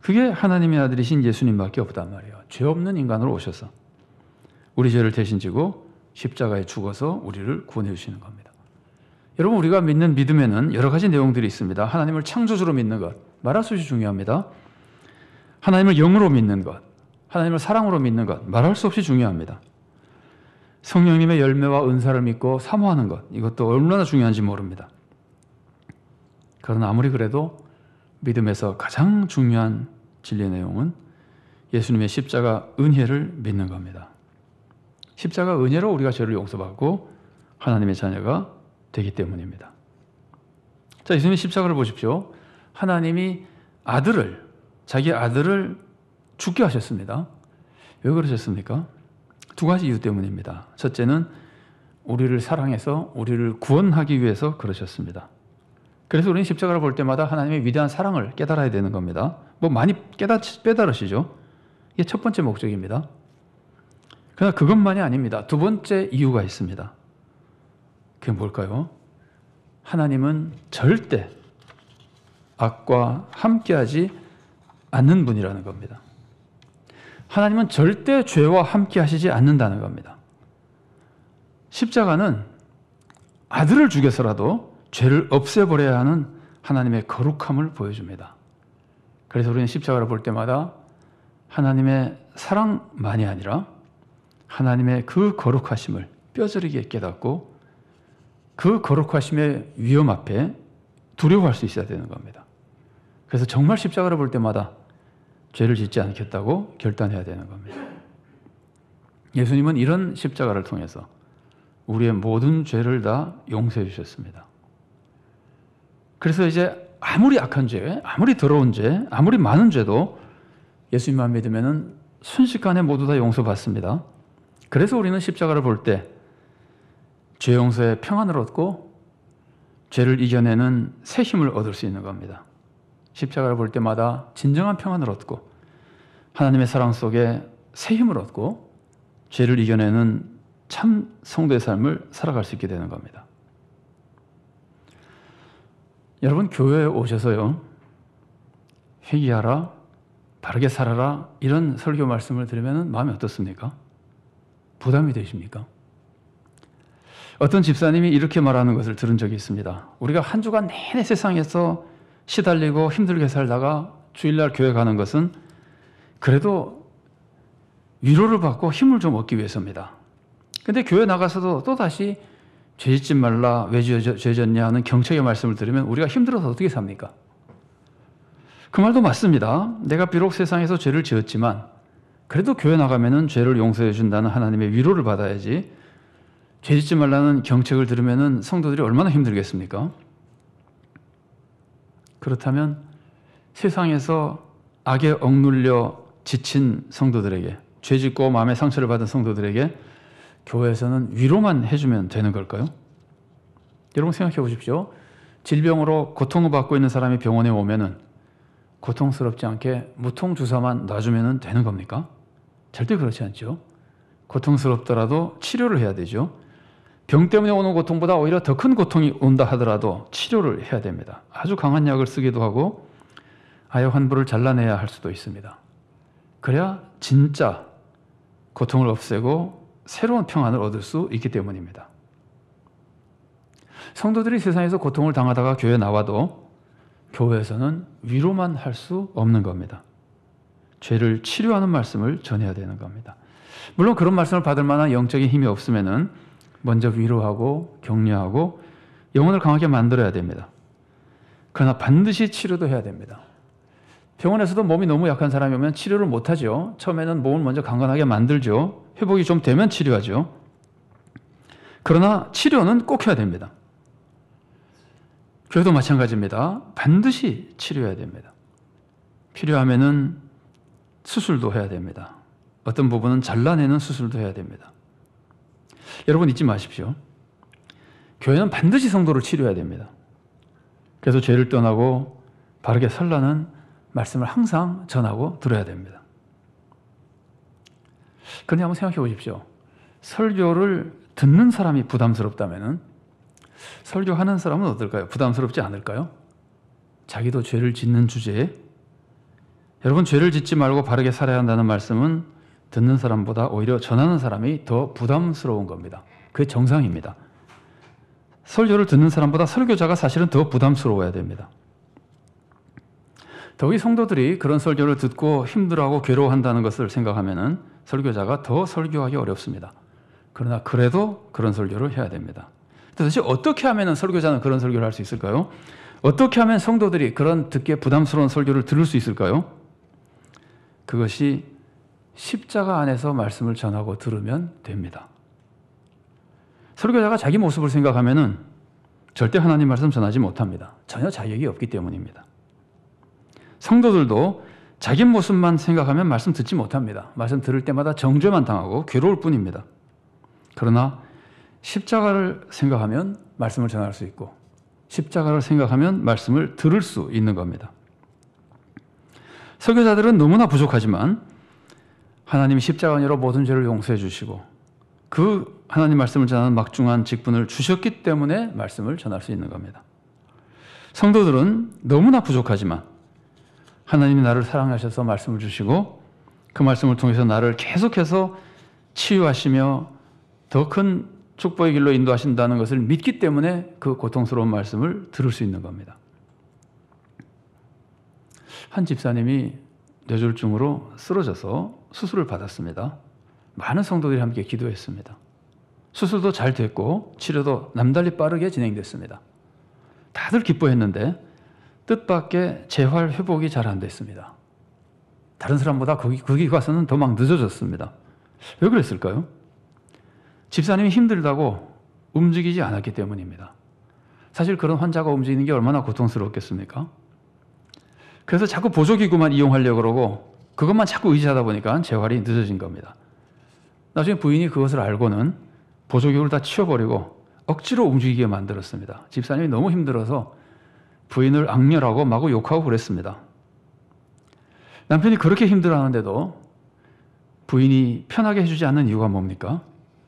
그게 하나님의 아들이신 예수님밖에 없단 말이에요. 죄 없는 인간으로 오셔서 우리 죄를 대신 지고 십자가에 죽어서 우리를 구원해 주시는 겁니다. 여러분, 우리가 믿는 믿음에는 여러 가지 내용들이 있습니다. 하나님을 창조주로 믿는 것, 말할 수 없이 중요합니다. 하나님을 영으로 믿는 것, 하나님을 사랑으로 믿는 것, 말할 수 없이 중요합니다. 성령님의 열매와 은사를 믿고 사모하는 것, 이것도 얼마나 중요한지 모릅니다. 그러나 아무리 그래도 믿음에서 가장 중요한 진리의 내용은 예수님의 십자가 은혜를 믿는 겁니다. 십자가 은혜로 우리가 죄를 용서받고 하나님의 자녀가 되기 때문입니다. 자, 예수님의 십자가를 보십시오. 하나님이 자기 아들을 죽게 하셨습니다. 왜 그러셨습니까? 두 가지 이유 때문입니다. 첫째는 우리를 사랑해서 우리를 구원하기 위해서 그러셨습니다. 그래서 우리는 십자가를 볼 때마다 하나님의 위대한 사랑을 깨달아야 되는 겁니다. 많이 깨달으시죠? 이게 첫 번째 목적입니다. 그러나 그것만이 아닙니다. 두 번째 이유가 있습니다. 그게 뭘까요? 하나님은 절대 악과 함께하지 않는 분이라는 겁니다. 하나님은 절대 죄와 함께하시지 않는다는 겁니다. 십자가는 아들을 죽여서라도 죄를 없애버려야 하는 하나님의 거룩함을 보여줍니다. 그래서 우리는 십자가를 볼 때마다 하나님의 사랑만이 아니라 하나님의 그 거룩하심을 뼈저리게 깨닫고 그 거룩하심의 위험 앞에 두려워할 수 있어야 되는 겁니다. 그래서 정말 십자가를 볼 때마다 죄를 짓지 않겠다고 결단해야 되는 겁니다. 예수님은 이런 십자가를 통해서 우리의 모든 죄를 다 용서해 주셨습니다. 그래서 이제 아무리 악한 죄, 아무리 더러운 죄, 아무리 많은 죄도 예수님만 믿으면 순식간에 모두 다 용서받습니다. 그래서 우리는 십자가를 볼 때 죄 용서에 평안을 얻고 죄를 이겨내는 새 힘을 얻을 수 있는 겁니다. 십자가를 볼 때마다 진정한 평안을 얻고 하나님의 사랑 속에 새 힘을 얻고 죄를 이겨내는 참 성도의 삶을 살아갈 수 있게 되는 겁니다. 여러분, 교회에 오셔서요, 회개하라, 바르게 살아라, 이런 설교 말씀을 들으면 마음이 어떻습니까? 부담이 되십니까? 어떤 집사님이 이렇게 말하는 것을 들은 적이 있습니다. 우리가 한 주간 내내 세상에서 시달리고 힘들게 살다가 주일날 교회 가는 것은 그래도 위로를 받고 힘을 좀 얻기 위해서입니다. 근데 교회 나가서도 또다시 죄 짓지 말라, 왜 죄 졌냐 하는 경책의 말씀을 들으면 우리가 힘들어서 어떻게 삽니까? 그 말도 맞습니다. 내가 비록 세상에서 죄를 지었지만 그래도 교회 나가면은 죄를 용서해 준다는 하나님의 위로를 받아야지, 죄 짓지 말라는 경책을 들으면은 성도들이 얼마나 힘들겠습니까? 그렇다면 세상에서 악에 억눌려 지친 성도들에게, 죄 짓고 마음의 상처를 받은 성도들에게 교회에서는 위로만 해주면 되는 걸까요? 여러분 생각해 보십시오. 질병으로 고통을 받고 있는 사람이 병원에 오면은 고통스럽지 않게 무통 주사만 놔주면 되는 겁니까? 절대 그렇지 않죠. 고통스럽더라도 치료를 해야 되죠. 병 때문에 오는 고통보다 오히려 더 큰 고통이 온다 하더라도 치료를 해야 됩니다. 아주 강한 약을 쓰기도 하고 아예 환부를 잘라내야 할 수도 있습니다. 그래야 진짜 고통을 없애고 새로운 평안을 얻을 수 있기 때문입니다. 성도들이 세상에서 고통을 당하다가 교회에 나와도 교회에서는 위로만 할 수 없는 겁니다. 죄를 치료하는 말씀을 전해야 되는 겁니다. 물론 그런 말씀을 받을 만한 영적인 힘이 없으면은 먼저 위로하고 격려하고 영혼을 강하게 만들어야 됩니다. 그러나 반드시 치료도 해야 됩니다. 병원에서도 몸이 너무 약한 사람이 오면 치료를 못하죠. 처음에는 몸을 먼저 강건하게 만들죠. 회복이 좀 되면 치료하죠. 그러나 치료는 꼭 해야 됩니다. 교회도 마찬가지입니다. 반드시 치료해야 됩니다. 필요하면은 수술도 해야 됩니다. 어떤 부분은 잘라내는 수술도 해야 됩니다. 여러분 잊지 마십시오. 교회는 반드시 성도를 치료해야 됩니다. 그래서 죄를 떠나고 바르게 살라는 말씀을 항상 전하고 들어야 됩니다. 그런데 한번 생각해 보십시오. 설교를 듣는 사람이 부담스럽다면은 설교하는 사람은 어떨까요? 부담스럽지 않을까요? 자기도 죄를 짓는 주제에, 여러분 죄를 짓지 말고 바르게 살아야 한다는 말씀은 듣는 사람보다 오히려 전하는 사람이 더 부담스러운 겁니다. 그게 정상입니다. 설교를 듣는 사람보다 설교자가 사실은 더 부담스러워야 됩니다. 더위 성도들이 그런 설교를 듣고 힘들어하고 괴로워한다는 것을 생각하면은 설교자가 더 설교하기 어렵습니다. 그러나 그래도 그런 설교를 해야 됩니다. 도대체 어떻게 하면 설교자는 그런 설교를 할 수 있을까요? 어떻게 하면 성도들이 그런 듣기에 부담스러운 설교를 들을 수 있을까요? 그것이 십자가 안에서 말씀을 전하고 들으면 됩니다. 설교자가 자기 모습을 생각하면은 절대 하나님 말씀 전하지 못합니다. 전혀 자격이 없기 때문입니다. 성도들도 자기 모습만 생각하면 말씀 듣지 못합니다. 말씀 들을 때마다 정죄만 당하고 괴로울 뿐입니다. 그러나 십자가를 생각하면 말씀을 전할 수 있고 십자가를 생각하면 말씀을 들을 수 있는 겁니다. 설교자들은 너무나 부족하지만 하나님이 십자가 은혜로 모든 죄를 용서해 주시고 그 하나님 말씀을 전하는 막중한 직분을 주셨기 때문에 말씀을 전할 수 있는 겁니다. 성도들은 너무나 부족하지만 하나님이 나를 사랑하셔서 말씀을 주시고 그 말씀을 통해서 나를 계속해서 치유하시며 더 큰 축복의 길로 인도하신다는 것을 믿기 때문에 그 고통스러운 말씀을 들을 수 있는 겁니다. 한 집사님이 뇌졸중으로 쓰러져서 수술을 받았습니다. 많은 성도들이 함께 기도했습니다. 수술도 잘 됐고 치료도 남달리 빠르게 진행됐습니다. 다들 기뻐했는데 뜻밖의 재활 회복이 잘 안 됐습니다. 다른 사람보다 거기 가서는 더 막 늦어졌습니다. 왜 그랬을까요? 집사님이 힘들다고 움직이지 않았기 때문입니다. 사실 그런 환자가 움직이는 게 얼마나 고통스럽겠습니까? 그래서 자꾸 보조기구만 이용하려고 그러고 그것만 자꾸 의지하다 보니까 재활이 늦어진 겁니다. 나중에 부인이 그것을 알고는 보조기구를 다 치워버리고 억지로 움직이게 만들었습니다. 집사님이 너무 힘들어서 부인을 악렬하고 마구 욕하고 그랬습니다. 남편이 그렇게 힘들어하는데도 부인이 편하게 해주지 않는 이유가 뭡니까?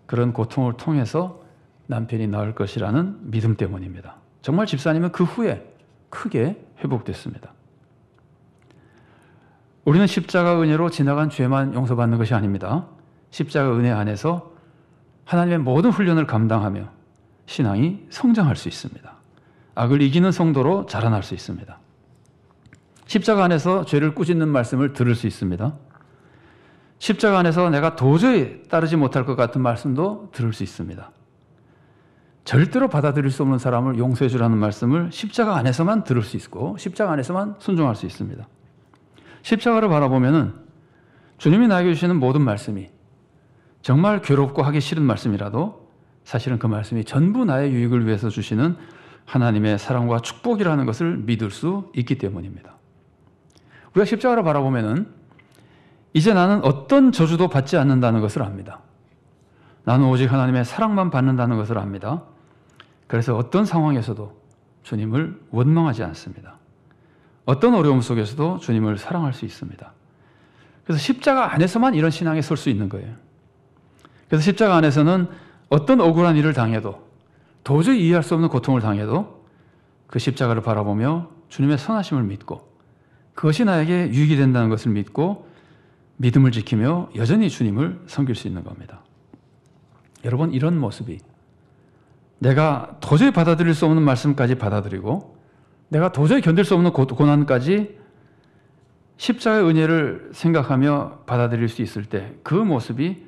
그런 고통을 통해서 남편이 나을 것이라는 믿음 때문입니다. 정말 집사님은 그 후에 크게 회복됐습니다. 우리는 십자가 은혜로 지나간 죄만 용서받는 것이 아닙니다. 십자가 은혜 안에서 하나님의 모든 훈련을 감당하며 신앙이 성장할 수 있습니다. 악을 이기는 성도로 자라날 수 있습니다. 십자가 안에서 죄를 꾸짖는 말씀을 들을 수 있습니다. 십자가 안에서 내가 도저히 따르지 못할 것 같은 말씀도 들을 수 있습니다. 절대로 받아들일 수 없는 사람을 용서해 주라는 말씀을 십자가 안에서만 들을 수 있고 십자가 안에서만 순종할 수 있습니다. 십자가를 바라보면은 주님이 나에게 주시는 모든 말씀이 정말 괴롭고 하기 싫은 말씀이라도 사실은 그 말씀이 전부 나의 유익을 위해서 주시는 하나님의 사랑과 축복이라는 것을 믿을 수 있기 때문입니다. 우리가 십자가를 바라보면은 이제 나는 어떤 저주도 받지 않는다는 것을 압니다. 나는 오직 하나님의 사랑만 받는다는 것을 압니다. 그래서 어떤 상황에서도 주님을 원망하지 않습니다. 어떤 어려움 속에서도 주님을 사랑할 수 있습니다. 그래서 십자가 안에서만 이런 신앙에 설 수 있는 거예요. 그래서 십자가 안에서는 어떤 억울한 일을 당해도 도저히 이해할 수 없는 고통을 당해도 그 십자가를 바라보며 주님의 선하심을 믿고 그것이 나에게 유익이 된다는 것을 믿고 믿음을 지키며 여전히 주님을 섬길 수 있는 겁니다. 여러분, 이런 모습이 내가 도저히 받아들일 수 없는 말씀까지 받아들이고 내가 도저히 견딜 수 없는 고난까지 십자가의 은혜를 생각하며 받아들일 수 있을 때 그 모습이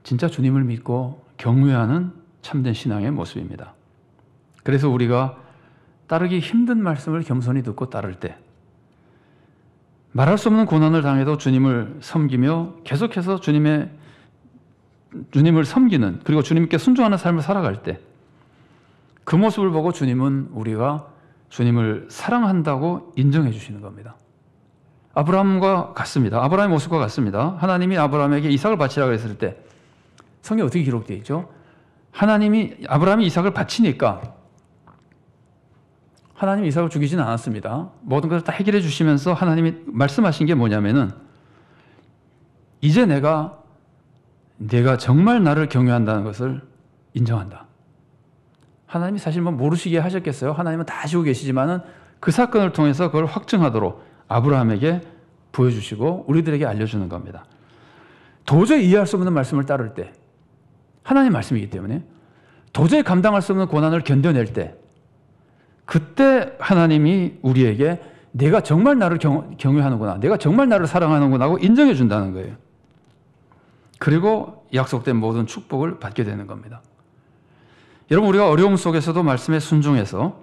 진짜 주님을 믿고 경외하는 참된 신앙의 모습입니다. 그래서 우리가 따르기 힘든 말씀을 겸손히 듣고 따를 때 말할 수 없는 고난을 당해도 주님을 섬기며 계속해서 주님을 섬기는 그리고 주님께 순종하는 삶을 살아갈 때 그 모습을 보고 주님은 우리가 주님을 사랑한다고 인정해 주시는 겁니다. 아브라함과 같습니다. 아브라함의 모습과 같습니다. 하나님이 아브라함에게 이삭을 바치라고 했을 때 성경에 어떻게 기록되어 있죠? 아브라함이 이삭을 바치니까 하나님이 이삭을 죽이지는 않았습니다. 모든 것을 다 해결해 주시면서 하나님이 말씀하신 게 뭐냐면은 이제 내가 정말 나를 경외한다는 것을 인정한다. 하나님이 사실 모르시게 하셨겠어요? 하나님은 다 아시고 계시지만은 그 사건을 통해서 그걸 확증하도록 아브라함에게 보여주시고 우리들에게 알려주는 겁니다. 도저히 이해할 수 없는 말씀을 따를 때 하나님 말씀이기 때문에 도저히 감당할 수 없는 고난을 견뎌낼 때 그때 하나님이 우리에게 내가 정말 나를 경외하는구나, 내가 정말 나를 사랑하는구나 하고 인정해 준다는 거예요. 그리고 약속된 모든 축복을 받게 되는 겁니다. 여러분, 우리가 어려움 속에서도 말씀에 순종해서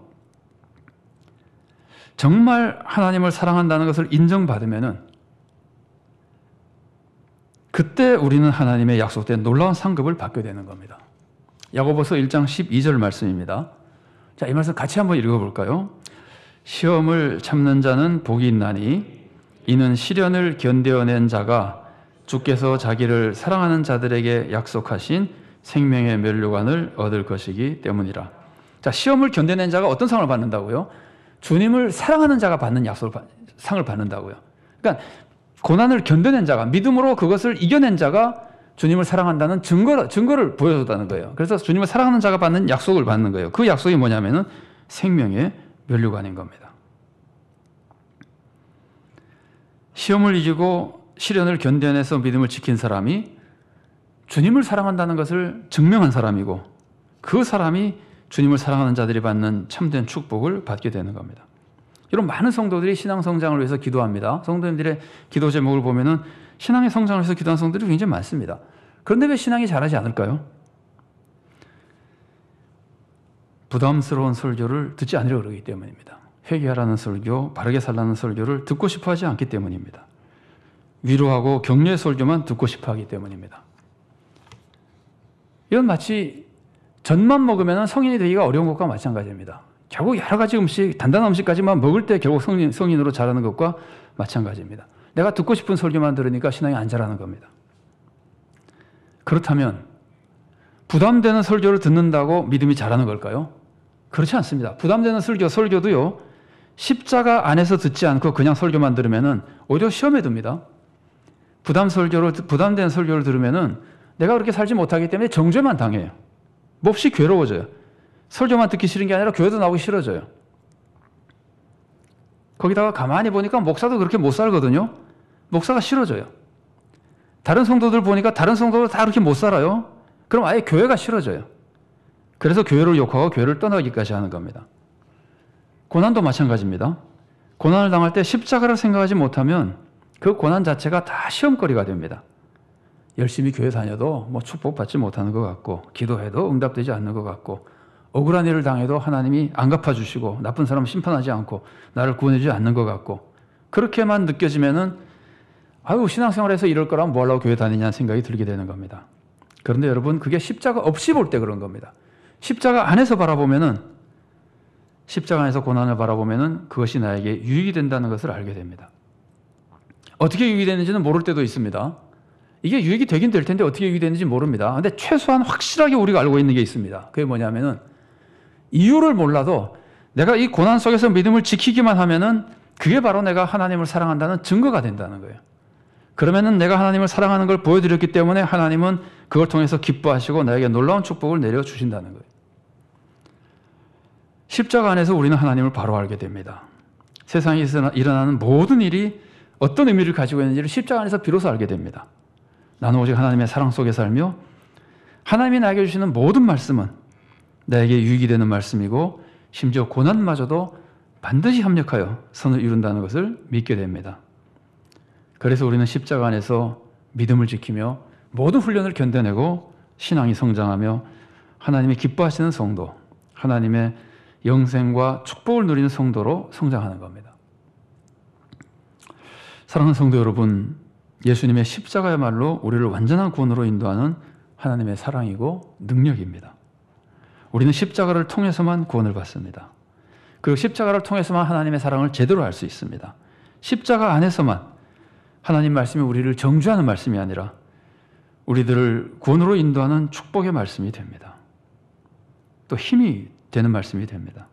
정말 하나님을 사랑한다는 것을 인정받으면은 그때 우리는 하나님의 약속된 놀라운 상급을 받게 되는 겁니다. 야고보서 1장 12절 말씀입니다. 자, 이 말씀 같이 한번 읽어볼까요? 시험을 참는 자는 복이 있나니 이는 시련을 견뎌낸 자가 주께서 자기를 사랑하는 자들에게 약속하신 생명의 면류관을 얻을 것이기 때문이라. 자, 시험을 견뎌낸 자가 어떤 상을 받는다고요? 주님을 사랑하는 자가 받는 상을 받는다고요. 그러니까 고난을 견뎌낸 자가, 믿음으로 그것을 이겨낸 자가 주님을 사랑한다는 증거를 보여줬다는 거예요. 그래서 주님을 사랑하는 자가 받는 약속을 받는 거예요. 그 약속이 뭐냐면은 생명의 면류관인 겁니다. 시험을 이기고 시련을 견뎌내서 믿음을 지킨 사람이 주님을 사랑한다는 것을 증명한 사람이고, 그 사람이 주님을 사랑하는 자들이 받는 참된 축복을 받게 되는 겁니다. 여러분, 많은 성도들이 신앙 성장을 위해서 기도합니다. 성도님들의 기도 제목을 보면은 신앙의 성장을 위해서 기도하는 성도들이 굉장히 많습니다. 그런데 왜 신앙이 자라지 않을까요? 부담스러운 설교를 듣지 않으려고 그러기 때문입니다. 회개하라는 설교, 바르게 살라는 설교를 듣고 싶어 하지 않기 때문입니다. 위로하고 격려의 설교만 듣고 싶어 하기 때문입니다. 이건 마치 젖만 먹으면 성인이 되기가 어려운 것과 마찬가지입니다. 결국 여러 가지 음식, 단단한 음식까지만 먹을 때 결국 성인으로 자라는 것과 마찬가지입니다. 내가 듣고 싶은 설교만 들으니까 신앙이 안 자라는 겁니다. 그렇다면 부담되는 설교를 듣는다고 믿음이 자라는 걸까요? 그렇지 않습니다. 부담되는 설교도요, 십자가 안에서 듣지 않고 그냥 설교만 들으면은 오히려 시험에 듭니다. 부담되는 설교를 들으면은 내가 그렇게 살지 못하기 때문에 정죄만 당해요. 몹시 괴로워져요. 설교만 듣기 싫은 게 아니라 교회도 나오기 싫어져요. 거기다가 가만히 보니까 목사도 그렇게 못 살거든요. 목사가 싫어져요. 다른 성도들 보니까 다른 성도들 다 그렇게 못 살아요. 그럼 아예 교회가 싫어져요. 그래서 교회를 욕하고 교회를 떠나기까지 하는 겁니다. 고난도 마찬가지입니다. 고난을 당할 때 십자가를 생각하지 못하면 그 고난 자체가 다 시험거리가 됩니다. 열심히 교회 다녀도 뭐 축복받지 못하는 것 같고, 기도해도 응답되지 않는 것 같고, 억울한 일을 당해도 하나님이 안 갚아주시고 나쁜 사람 심판하지 않고 나를 구원해주지 않는 것 같고, 그렇게만 느껴지면은 아유, 신앙생활에서 이럴 거라면 뭐 하려고 교회 다니냐는 생각이 들게 되는 겁니다. 그런데 여러분, 그게 십자가 없이 볼 때 그런 겁니다. 십자가 안에서 바라보면은, 십자가 안에서 고난을 바라보면은 그것이 나에게 유익이 된다는 것을 알게 됩니다. 어떻게 유익이 되는지는 모를 때도 있습니다. 이게 유익이 되긴 될 텐데 어떻게 유익이 되는지 모릅니다. 근데 최소한 확실하게 우리가 알고 있는 게 있습니다. 그게 뭐냐면은, 이유를 몰라도 내가 이 고난 속에서 믿음을 지키기만 하면은 그게 바로 내가 하나님을 사랑한다는 증거가 된다는 거예요. 그러면은 내가 하나님을 사랑하는 걸 보여드렸기 때문에 하나님은 그걸 통해서 기뻐하시고 나에게 놀라운 축복을 내려주신다는 거예요. 십자가 안에서 우리는 하나님을 바로 알게 됩니다. 세상에 일어나는 모든 일이 어떤 의미를 가지고 있는지를 십자가 안에서 비로소 알게 됩니다. 나는 오직 하나님의 사랑 속에 살며 하나님이 나에게 주시는 모든 말씀은 나에게 유익이 되는 말씀이고, 심지어 고난마저도 반드시 합력하여 선을 이룬다는 것을 믿게 됩니다. 그래서 우리는 십자가 안에서 믿음을 지키며 모든 훈련을 견뎌내고 신앙이 성장하며 하나님이 기뻐하시는 성도, 하나님의 영생과 축복을 누리는 성도로 성장하는 겁니다. 사랑하는 성도 여러분, 예수님의 십자가야말로 우리를 완전한 구원으로 인도하는 하나님의 사랑이고 능력입니다. 우리는 십자가를 통해서만 구원을 받습니다. 그리고 십자가를 통해서만 하나님의 사랑을 제대로 알 수 있습니다. 십자가 안에서만 하나님 말씀이 우리를 정죄하는 말씀이 아니라 우리들을 구원으로 인도하는 축복의 말씀이 됩니다. 또 힘이 되는 말씀이 됩니다.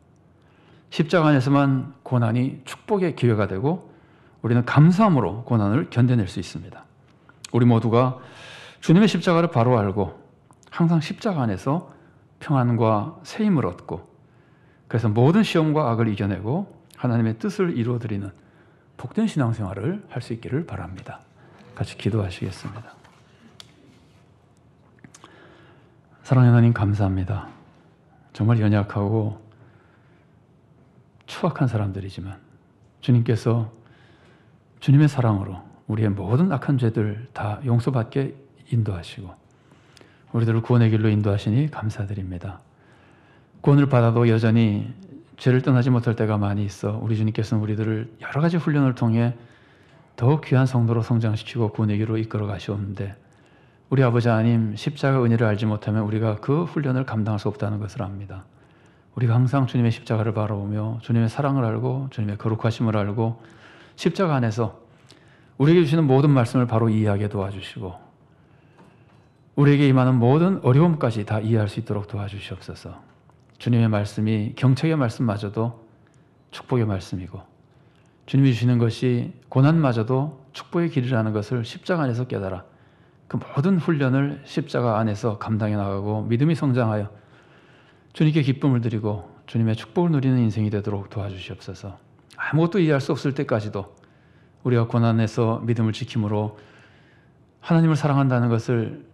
십자가 안에서만 고난이 축복의 기회가 되고 우리는 감사함으로 고난을 견뎌낼 수 있습니다. 우리 모두가 주님의 십자가를 바로 알고 항상 십자가 안에서 평안과 새 힘을 얻고, 그래서 모든 시험과 악을 이겨내고 하나님의 뜻을 이루어드리는 복된 신앙생활을 할 수 있기를 바랍니다. 같이 기도하시겠습니다. 사랑하는 하나님, 감사합니다. 정말 연약하고 추악한 사람들이지만 주님께서 주님의 사랑으로 우리의 모든 악한 죄들 다 용서받게 인도하시고 우리들을 구원의 길로 인도하시니 감사드립니다. 구원을 받아도 여전히 죄를 떠나지 못할 때가 많이 있어 우리 주님께서는 우리들을 여러 가지 훈련을 통해 더욱 귀한 성도로 성장시키고 구원의 길로 이끌어 가시오는데 우리 아버지 하나님 십자가 은혜를 알지 못하면 우리가 그 훈련을 감당할 수 없다는 것을 압니다. 우리가 항상 주님의 십자가를 바라보며 주님의 사랑을 알고 주님의 거룩하심을 알고 십자가 안에서 우리에게 주시는 모든 말씀을 바로 이해하게 도와주시고 우리에게 임하는 모든 어려움까지 다 이해할 수 있도록 도와주시옵소서. 주님의 말씀이 경책의 말씀마저도 축복의 말씀이고 주님이 주시는 것이 고난마저도 축복의 길이라는 것을 십자가 안에서 깨달아 그 모든 훈련을 십자가 안에서 감당해 나가고 믿음이 성장하여 주님께 기쁨을 드리고 주님의 축복을 누리는 인생이 되도록 도와주시옵소서. 아무것도 이해할 수 없을 때까지도 우리가 고난에서 믿음을 지킴으로 하나님을 사랑한다는 것을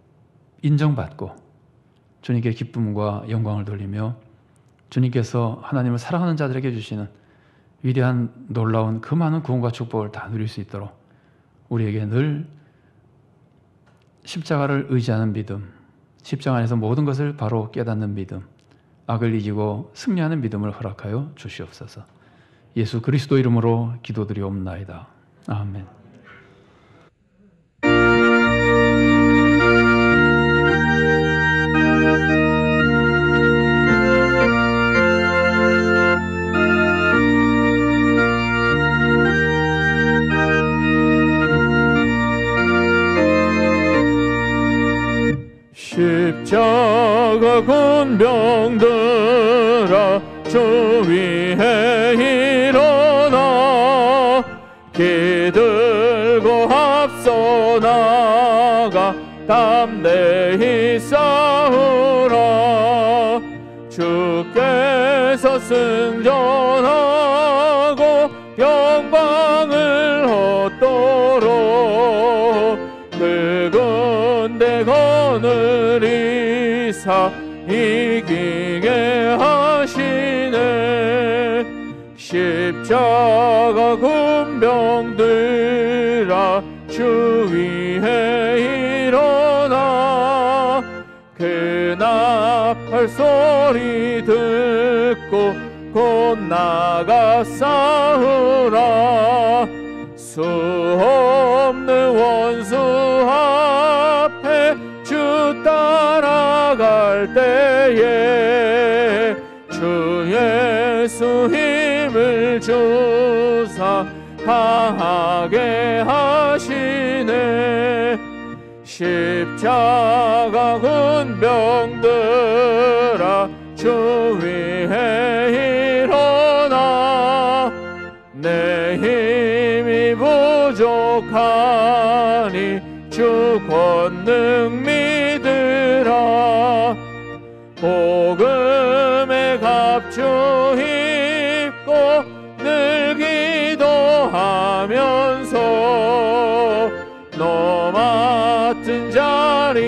인정받고 주님께 기쁨과 영광을 돌리며 주님께서 하나님을 사랑하는 자들에게 주시는 위대한 놀라운 그 많은 구원과 축복을 다 누릴 수 있도록 우리에게 늘 십자가를 의지하는 믿음, 십자가 안에서 모든 것을 바로 깨닫는 믿음, 악을 이기고 승리하는 믿음을 허락하여 주시옵소서. 예수 그리스도 이름으로 기도드리옵나이다. 아멘. 십자가 군병들아 주 위에 일어나 기들고 앞서 나가 담대히 싸우라. 주께서 승전하고 영광을 얻도록 그 군대 거느리사 이기게 하시네. 십자가 군병들아 주 위에 일어나 그 나팔 소리 듣고 곧 나가 싸우라. 수 없는 원수 앞에 주 따라갈 때에 주 예수 힘을 주사 강하게 하시네. 십자가 군병들아 주 위에 일어나 내 힘이 부족하니 주 권능 믿으라. 복음의 갑주 입고 늘 기도하면서 너 맡은 자리에서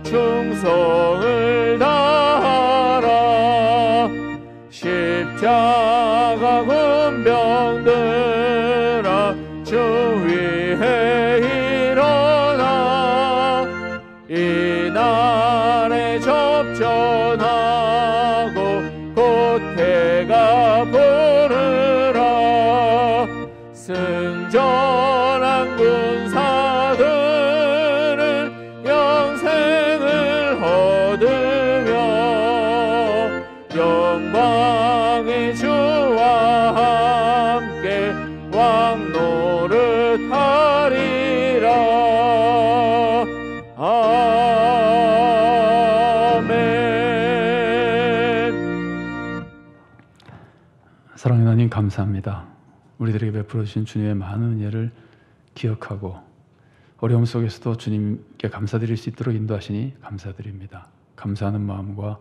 충성을 다하라. 십자가 군병들아 주 위에 일어나 이날에 접전하고 곧 해가 부르라. 승전한 군사들은 영생을 얻으며 영광의 주와 함께 왕노릇하리라. 아멘. 사랑하는 하나님 감사합니다. 우리들에게 베풀어 주신 주님의 많은 은혜를 기억하고 어려움 속에서도 주님께 감사드릴 수 있도록 인도하시니 감사드립니다. 감사하는 마음과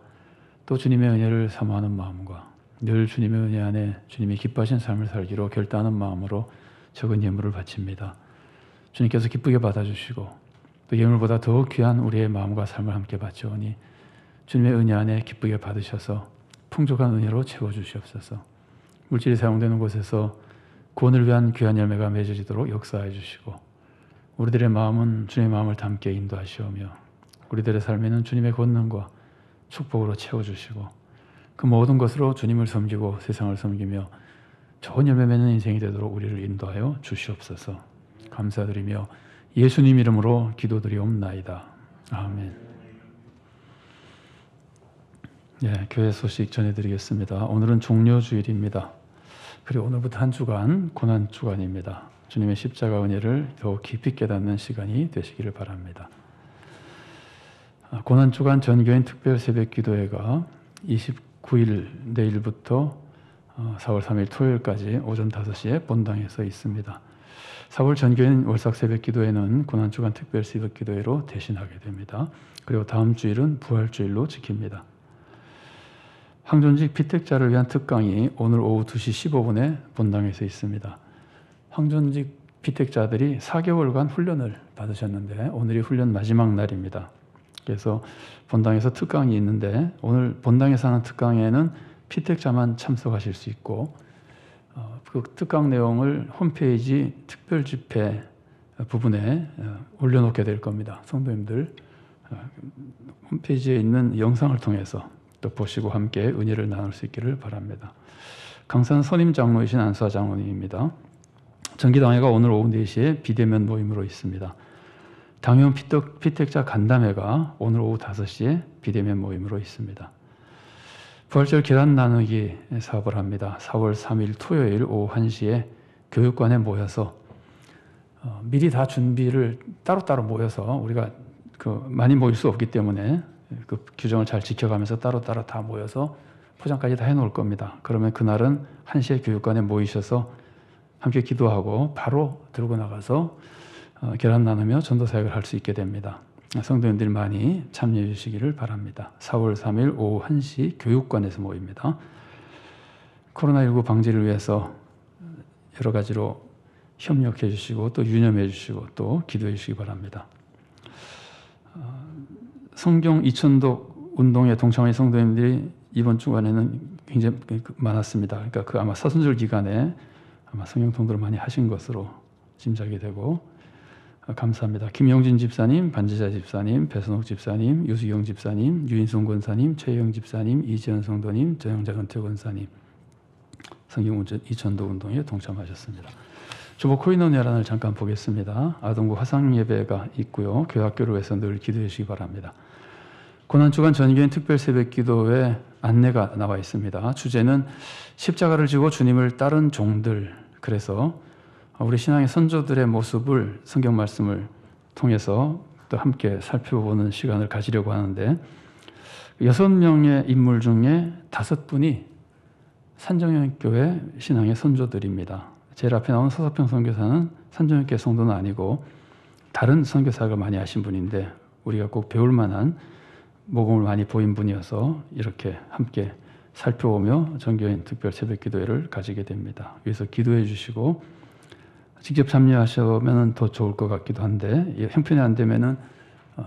또 주님의 은혜를 사모하는 마음과 늘 주님의 은혜 안에 주님이 기뻐하신 삶을 살기로 결단하는 마음으로 적은 예물을 바칩니다. 주님께서 기쁘게 받아주시고 또 예물보다 더욱 귀한 우리의 마음과 삶을 함께 바쳐오니 주님의 은혜 안에 기쁘게 받으셔서 풍족한 은혜로 채워주시옵소서. 물질이 사용되는 곳에서 구원을 위한 귀한 열매가 맺어지도록 역사해 주시고 우리들의 마음은 주님의 마음을 담게 인도하시오며 우리들의 삶에는 주님의 권능과 축복으로 채워주시고 그 모든 것으로 주님을 섬기고 세상을 섬기며 좋은 열매 맺는 인생이 되도록 우리를 인도하여 주시옵소서. 감사드리며 예수님 이름으로 기도드리옵나이다. 아멘. 예, 교회 소식 전해드리겠습니다. 오늘은 종료주일입니다. 그리고 오늘부터 한 주간 고난주간입니다. 주님의 십자가 은혜를 더욱 깊이 깨닫는 시간이 되시기를 바랍니다. 고난주간 전교인 특별 새벽기도회가 29일 내일부터 4월 3일 토요일까지 오전 5시에 본당에서 있습니다. 4월 전교인 월삭 새벽기도회는 고난주간 특별 새벽기도회로 대신하게 됩니다. 그리고 다음 주일은 부활주일로 지킵니다. 황존직 피택자를 위한 특강이 오늘 오후 2시 15분에 본당에서 있습니다. 황존직 피택자들이 4개월간 훈련을 받으셨는데 오늘이 훈련 마지막 날입니다. 그래서 본당에서 특강이 있는데 오늘 본당에서 하는 특강에는 피택자만 참석하실 수 있고 그 특강 내용을 홈페이지 특별집회 부분에 올려놓게 될 겁니다. 성도님들 홈페이지에 있는 영상을 통해서 또 보시고 함께 은혜를 나눌 수 있기를 바랍니다. 강산 선임 장로이신 안수아 장로님입니다. 전기당회가 오늘 오후 4시에 비대면 모임으로 있습니다. 당연 피택자 간담회가 오늘 오후 5시에 비대면 모임으로 있습니다. 부활절 계란 나누기 사업을 합니다. 4월 3일 토요일 오후 1시에 교육관에 모여서 미리 다 준비를 따로따로 모여서 우리가 많이 모일 수 없기 때문에 그 규정을 잘 지켜가면서 따로따로 다 모여서 포장까지 다 해놓을 겁니다. 그러면 그날은 1시에 교육관에 모이셔서 함께 기도하고 바로 들고 나가서 계란 나누며 전도 사역을 할 수 있게 됩니다. 성도님들 많이 참여해 주시기를 바랍니다. 4월 3일 오후 1시 교육관에서 모입니다. 코로나19 방지를 위해서 여러 가지로 협력해 주시고 또 유념해 주시고 또 기도해 주시기 바랍니다. 성경 이천독 운동에 동참한 성도님들이 이번 주간에는 굉장히 많았습니다. 그러니까 아마 사순절 기간에 아마 성경 통독을 많이 하신 것으로 짐작이 되고 감사합니다. 김영진 집사님, 반지자 집사님, 배선옥 집사님, 유수경 집사님, 유인성 권사님, 최영 집사님, 이지연 성도님, 정영자 근태 권사님 성경 이천독 운동에 동참하셨습니다. 조보 코인원 야란을 잠깐 보겠습니다. 아동부 화상 예배가 있고요. 교학교를 위해서 늘 기도해 주시기 바랍니다. 고난주간 전교인 특별 새벽기도회 안내가 나와 있습니다. 주제는 십자가를 지고 주님을 따른 종들. 그래서 우리 신앙의 선조들의 모습을 성경 말씀을 통해서 또 함께 살펴보는 시간을 가지려고 하는데 6명의 인물 중에 5분이 산정형교회 신앙의 선조들입니다. 제일 앞에 나온 서서평 선교사는 산정형교회 성도는 아니고 다른 선교사를 많이 하신 분인데 우리가 꼭 배울 만한 모범을 많이 보인 분이어서 이렇게 함께 살펴보며 전교인 특별 새벽기도회를 가지게 됩니다. 위에서 기도해 주시고 직접 참여하시면 더 좋을 것 같기도 한데 형편이 안 되면은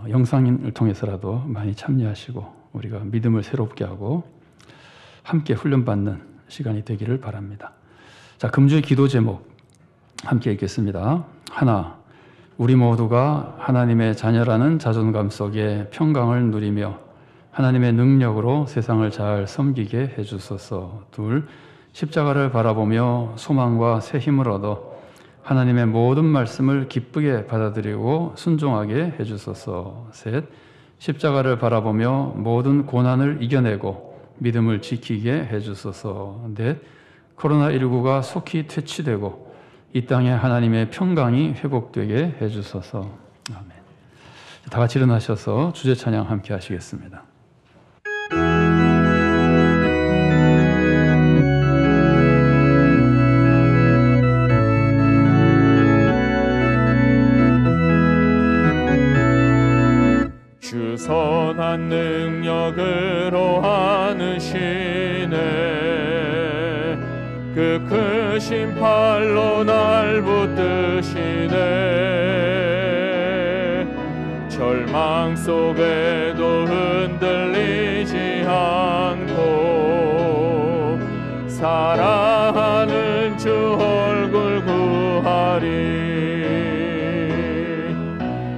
영상을 통해서라도 많이 참여하시고 우리가 믿음을 새롭게 하고 함께 훈련받는 시간이 되기를 바랍니다. 자, 금주의 기도 제목 함께 읽겠습니다. 하나, 우리 모두가 하나님의 자녀라는 자존감 속에 평강을 누리며 하나님의 능력으로 세상을 잘 섬기게 해주소서. 둘, 십자가를 바라보며 소망과 새 힘을 얻어 하나님의 모든 말씀을 기쁘게 받아들이고 순종하게 해주소서. 셋, 십자가를 바라보며 모든 고난을 이겨내고 믿음을 지키게 해주소서. 넷, 코로나19가 속히 퇴치되고 이 땅에 하나님의 평강이 회복되게 해주소서. 아멘. 다 같이 일어나셔서 주제 찬양 함께 하시겠습니다. 주 선한 능력으로 하느시네 그 크신 팔로 날 붙드시네 절망 속에도 흔들리지 않고 사랑하는 주 얼굴 구하리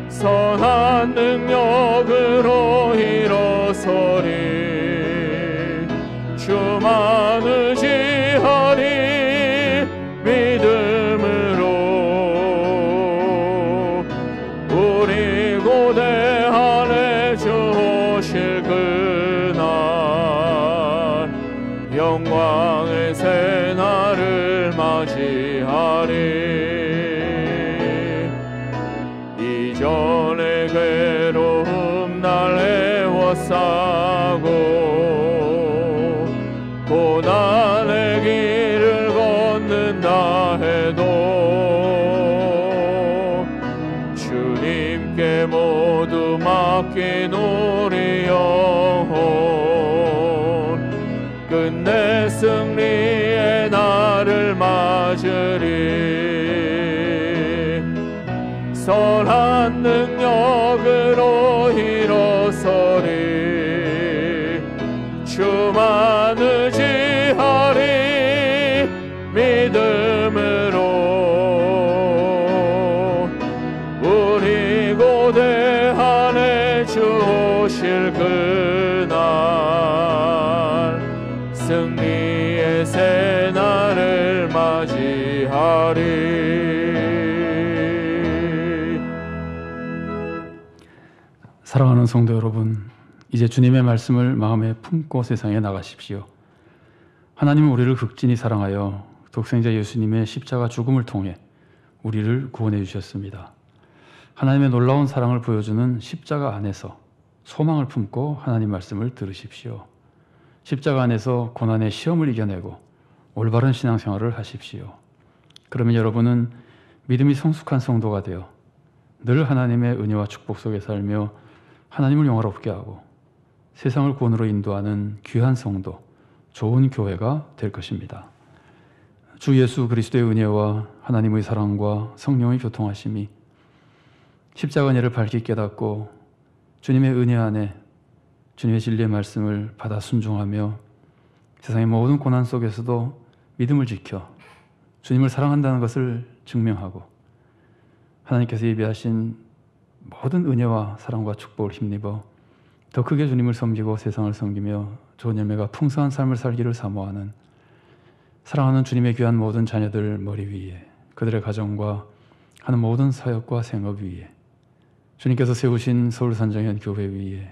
선한 능력으로 일어서리 주 주만 의지하리 믿음으로 우리 고대 안에 주 오실 그날 영광의 새날을 맞이하리. 이전의 괴로움 날 애워싸고 고난의 길을 걷는다 해도 주님께 모두 맡긴 우리 영혼 끝내 승리의 날을 맞으리. 선한 능력으로 일어서리. 주만 의지하리 믿음으로 우리 고대 안에 주 오실 그날 승리의 새날을 맞이하리. 사랑하는 성도 여러분, 이제 주님의 말씀을 마음에 품고 세상에 나가십시오. 하나님은 우리를 극진히 사랑하여 독생자 예수님의 십자가 죽음을 통해 우리를 구원해 주셨습니다. 하나님의 놀라운 사랑을 보여주는 십자가 안에서 소망을 품고 하나님 말씀을 들으십시오. 십자가 안에서 고난의 시험을 이겨내고 올바른 신앙생활을 하십시오. 그러면 여러분은 믿음이 성숙한 성도가 되어 늘 하나님의 은혜와 축복 속에 살며 하나님을 영화롭게 하고 세상을 구원으로 인도하는 귀한 성도, 좋은 교회가 될 것입니다. 주 예수 그리스도의 은혜와 하나님의 사랑과 성령의 교통하심이 십자가 은혜를 밝게 깨닫고 주님의 은혜 안에 주님의 진리의 말씀을 받아 순종하며 세상의 모든 고난 속에서도 믿음을 지켜 주님을 사랑한다는 것을 증명하고 하나님께서 예비하신 모든 은혜와 사랑과 축복을 힘입어 더 크게 주님을 섬기고 세상을 섬기며 좋은 열매가 풍성한 삶을 살기를 사모하는 사랑하는 주님의 귀한 모든 자녀들 머리 위에 그들의 가정과 하는 모든 사역과 생업 위에 주님께서 세우신 서울산정현 교회 위에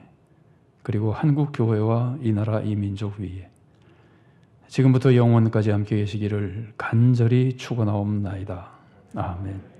그리고 한국 교회와 이 나라 이 민족 위에 지금부터 영원까지 함께 계시기를 간절히 축원하옵나이다. 아멘.